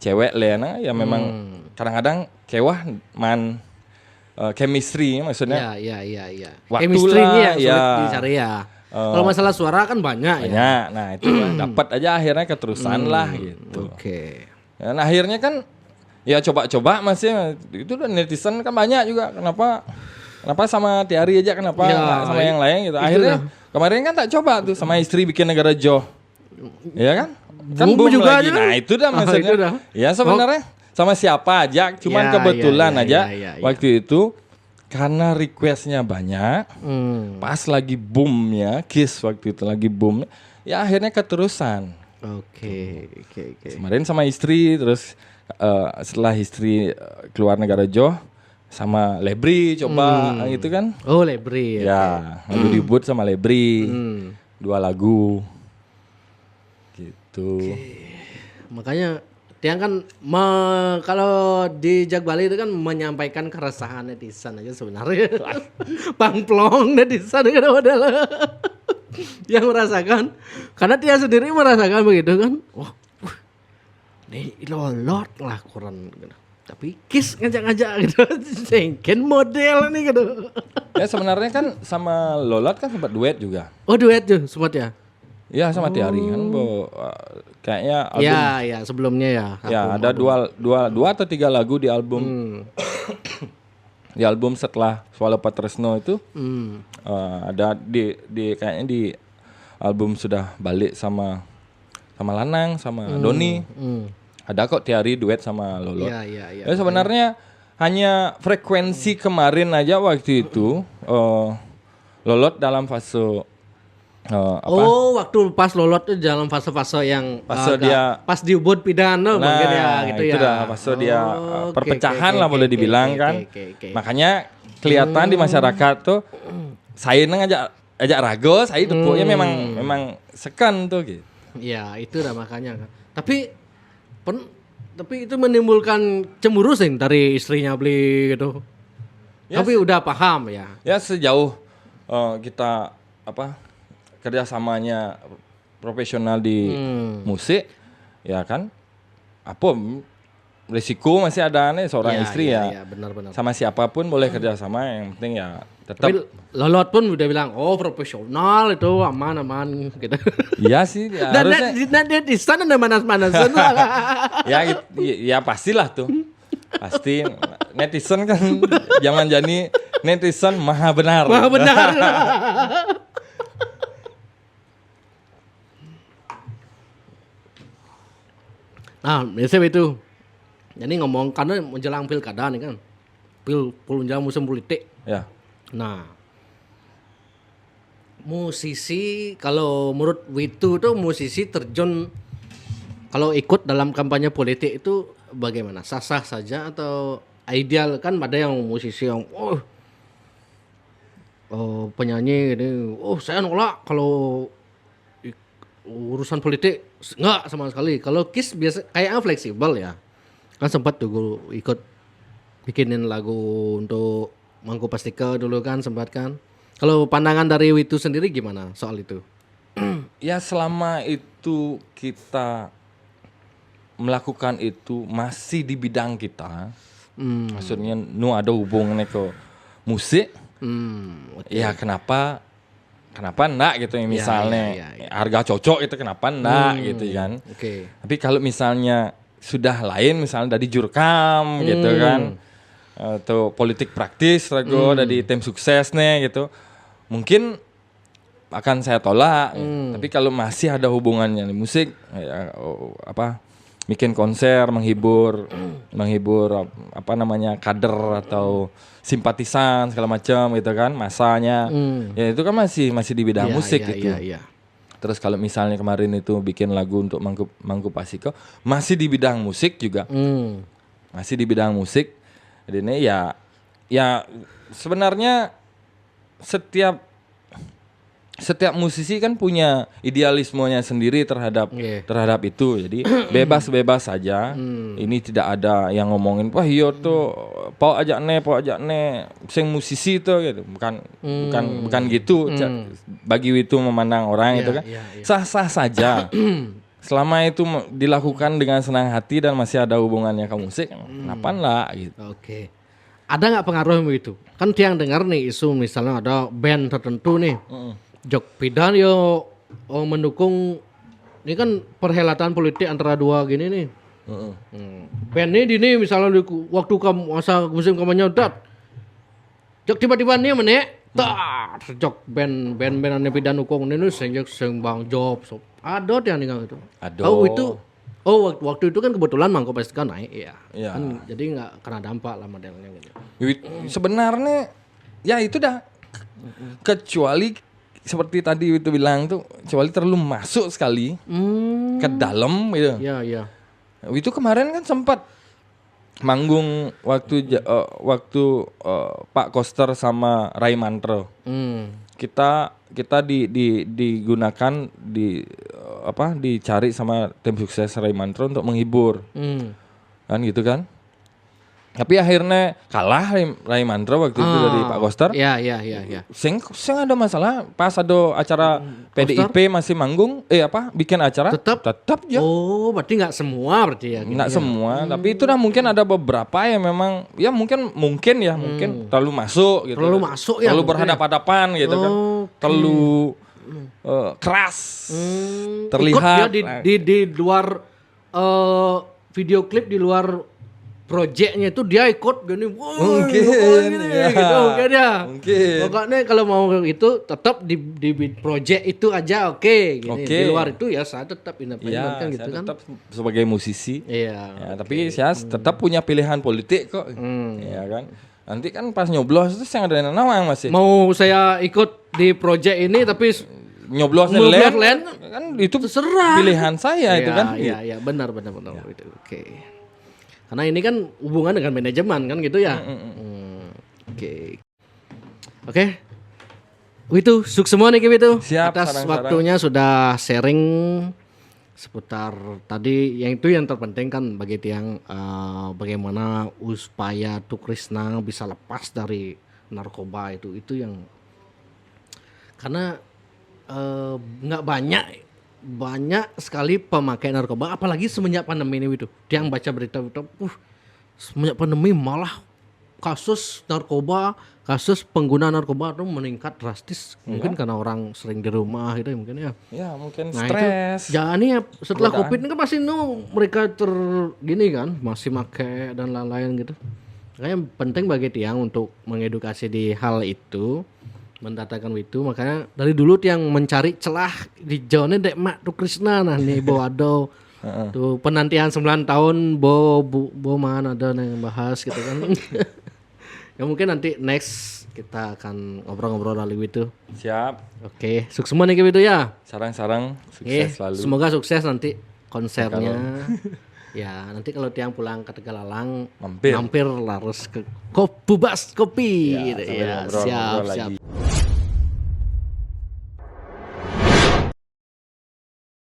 cewek Lena ya memang kadang-kadang kewah chemistry maksudnya. Iya. Waktu Chemistry-nya lah, yang sulit dicari ya. Kalau masalah suara kan banyak ya. Nah, itu dapat aja akhirnya keterusan lah gitu. Oke. Dan akhirnya kan ya coba-coba masih itu netizen kan banyak juga kenapa sama Tiari aja kenapa nggak sama yang lain gitu. Akhirnya kemarin kan tak coba tuh sama istri bikin Negara Joh. Ya kan? Kan boom juga lagi. Nah, itu dah maksudnya. Ya sebenarnya sama siapa aja, cuman kebetulan aja waktu itu karena requestnya banyak, pas lagi boomnya Kiss waktu itu lagi boom, ya akhirnya keterusan. Oke. Kemarin sama istri, terus setelah istri keluar Negara Joh sama Lebri coba gitu kan. Oh Lebri. Ya, lagu debut sama Lebri, 2 lagu gitu. Makanya dia kan kalau di Jak Bali itu kan menyampaikan keresahan netizen aja sebenarnya. Pangplong netizen kan adalah yang merasakan, karena dia sendiri merasakan begitu kan. Wah, nih lolot lah kurang gitu. Tapi Kiss ngajak-ngajak gitu. Sengken model nih gitu. Ya sebenarnya kan sama Lolot kan sempat duet juga. Oh duet tuh sempat ya? Ya sama Tiari kan kayaknya album. Ya sebelumnya ya. Ya ada dua atau 3 lagu di album. Di album setelah Swallow Patresno itu ada di kayaknya di album sudah balik sama Lanang sama Doni. Ada kok Tiari duet sama Lolot. Iya. Ya sebenarnya hanya frekuensi kemarin aja waktu itu Lolot dalam fase waktu pas Lolot tuh dalam fase-fase yang dia pas di Ubud pidana mungkin ya gitu itu ya. Dah fase dia perpecahan lah boleh dibilang kan. Makanya kelihatan di masyarakat tuh saya ngajak rago, saya tuh pokoknya memang sekan tuh gitu. Iya, itu dah makanya kan. Tapi itu menimbulkan cemburu sih dari istrinya beli gitu. Yes. Tapi udah paham ya. Ya sejauh kita kerjasamanya profesional di musik, ya kan, apa risiko masih ada nih seorang istri ya. Benar. Sama siapapun boleh kerjasama, yang penting ya tetap. Tapi Lolot pun udah bilang, profesional itu aman gitu. Iya sih. Ya, dan di sana ada manas-manasan. ya pastilah tuh. Pasti netizen kan zaman jadi netizen maha benar. Nah, biasanya itu. Jadi ngomong karena menjelang pilkada nih kan. Menjelang musim politik. Ya. Nah, musisi kalau menurut Witu tuh musisi terjun kalau ikut dalam kampanye politik itu bagaimana? Sah-sah saja atau ideal? Kan ada yang musisi yang penyanyi ini, saya nolak kalau urusan politik, enggak sama sekali. Kalau Kiss biasa kayaknya fleksibel ya. Kan sempat tuh gue ikut bikinin lagu untuk Mangku Pastika dulu kan sempat kan. Kalau pandangan dari Witu sendiri gimana soal itu? Ya selama itu kita melakukan itu masih di bidang kita, maksudnya ada hubungannya ke musik, okay. Ya kenapa enggak gitu ya, misalnya harga cocok itu kenapa enggak gitu kan. Okay. Tapi kalau misalnya sudah lain, misalnya dari Jurkam gitu kan, atau politik praktis rago dari tim sukses nih gitu, mungkin akan saya tolak. Tapi kalau masih ada hubungannya nih musik, ya, bikin konser, menghibur kader atau simpatisan segala macam gitu kan, masanya, ya itu kan masih di bidang musik gitu. Terus kalau misalnya kemarin itu bikin lagu untuk Mangku Pasika, masih di bidang musik juga, masih di bidang musik. Jadi ini ya sebenarnya setiap musisi kan punya idealismenya sendiri terhadap itu. Jadi bebas saja. Ini tidak ada yang ngomongin wah iya tuh pau ajak ne sing musisi tuh gitu. Bukan gitu. Bagi Witu memandang orang itu kan sah-sah saja. Selama itu dilakukan dengan senang hati dan masih ada hubungannya ke musik, kenapa enggak gitu. Oke. Ada nggak pengaruh itu? Kan tiang dengar nih isu misalnya ada band tertentu nih. Jok Pidan yo mendukung ini kan perhelatan politik antara dua gini nih. Band ini misalnya waktu masa musim kampanye dat. Jok tiba-tiba nih menek. Jok band-bandan Pidan dukung ini sing Bang Job. Ada yang tinggal itu. Waktu itu kan kebetulan Mangku Pastika naik ya. Kan jadi nggak kena dampak lah modelnya gitu. Sebenarnya ya itu dah kecuali seperti tadi itu bilang tuh, kecuali terlalu masuk sekali ke dalam gitu. Iya. Itu kemarin kan sempat manggung waktu Pak Koster sama Ray Mantro. Kita digunakan di dicari sama tim sukses Ray Mantro untuk menghibur. Kan gitu kan. Tapi akhirnya kalah Ray Mantro waktu itu dari Pak Koster. Iya. Sing ada masalah pas ada acara PDIP masih manggung, bikin acara tetap ya. Oh, berarti nggak semua berarti ya. Nggak semua, tapi itu dah mungkin ada beberapa yang memang ya mungkin terlalu masuk gitu. Terlalu berhadapan-hadapan gitu kan. Terlalu keras. Terlihat ikut dia di luar video klip di luar projectnya itu dia ikut gini, mungkin pokoknya kalau mau itu tetap di project itu aja gitu. Di luar itu ya saya tetap independen kan gitu kan. Tetap sebagai musisi. Iya. Ya, tapi saya tetap punya pilihan politik kok. Ya kan. Nanti kan pas nyoblos itu saya ada nawang masih. Mau saya ikut di project ini tapi nyoblos land kan itu terserah. Pilihan saya itu kan. Iya, benar. Oke. Karena ini kan hubungan dengan manajemen kan gitu ya. Oke. Itu sukses semua nih Witu. Siap, atas waktunya sudah sharing seputar tadi yang terpenting kan bagi tiang bagaimana supaya Krishna bisa lepas dari narkoba itu yang karena nggak banyak sekali pemakai narkoba, apalagi semenjak pandemi ini itu. Dia yang baca berita-berita, semenjak pandemi malah kasus pengguna narkoba itu meningkat drastis. Mungkin karena orang sering di rumah gitu mungkin ya. Ya mungkin stres. Jangan setelah COVID ini kan pasti mereka gini kan, masih pakai dan lain-lain gitu. Makanya penting bagi tiang untuk mengedukasi di hal itu. Mendatangkan itu makanya dari dulu yang mencari celah di jauhnya dek mak Krishna nih ado tuh penantian 9 tahun bo mana ada yang bahas gitu kan. Ya mungkin nanti next kita akan ngobrol-ngobrol lagi itu. Siap. Oke, sukses semua nih gitu ya. Sarang-sarang sukses selalu. Semoga sukses nanti konsernya. Ya nanti kalau tiang pulang ke Tegalalang mampir larus ke Bubas Kopi. Ya, siap.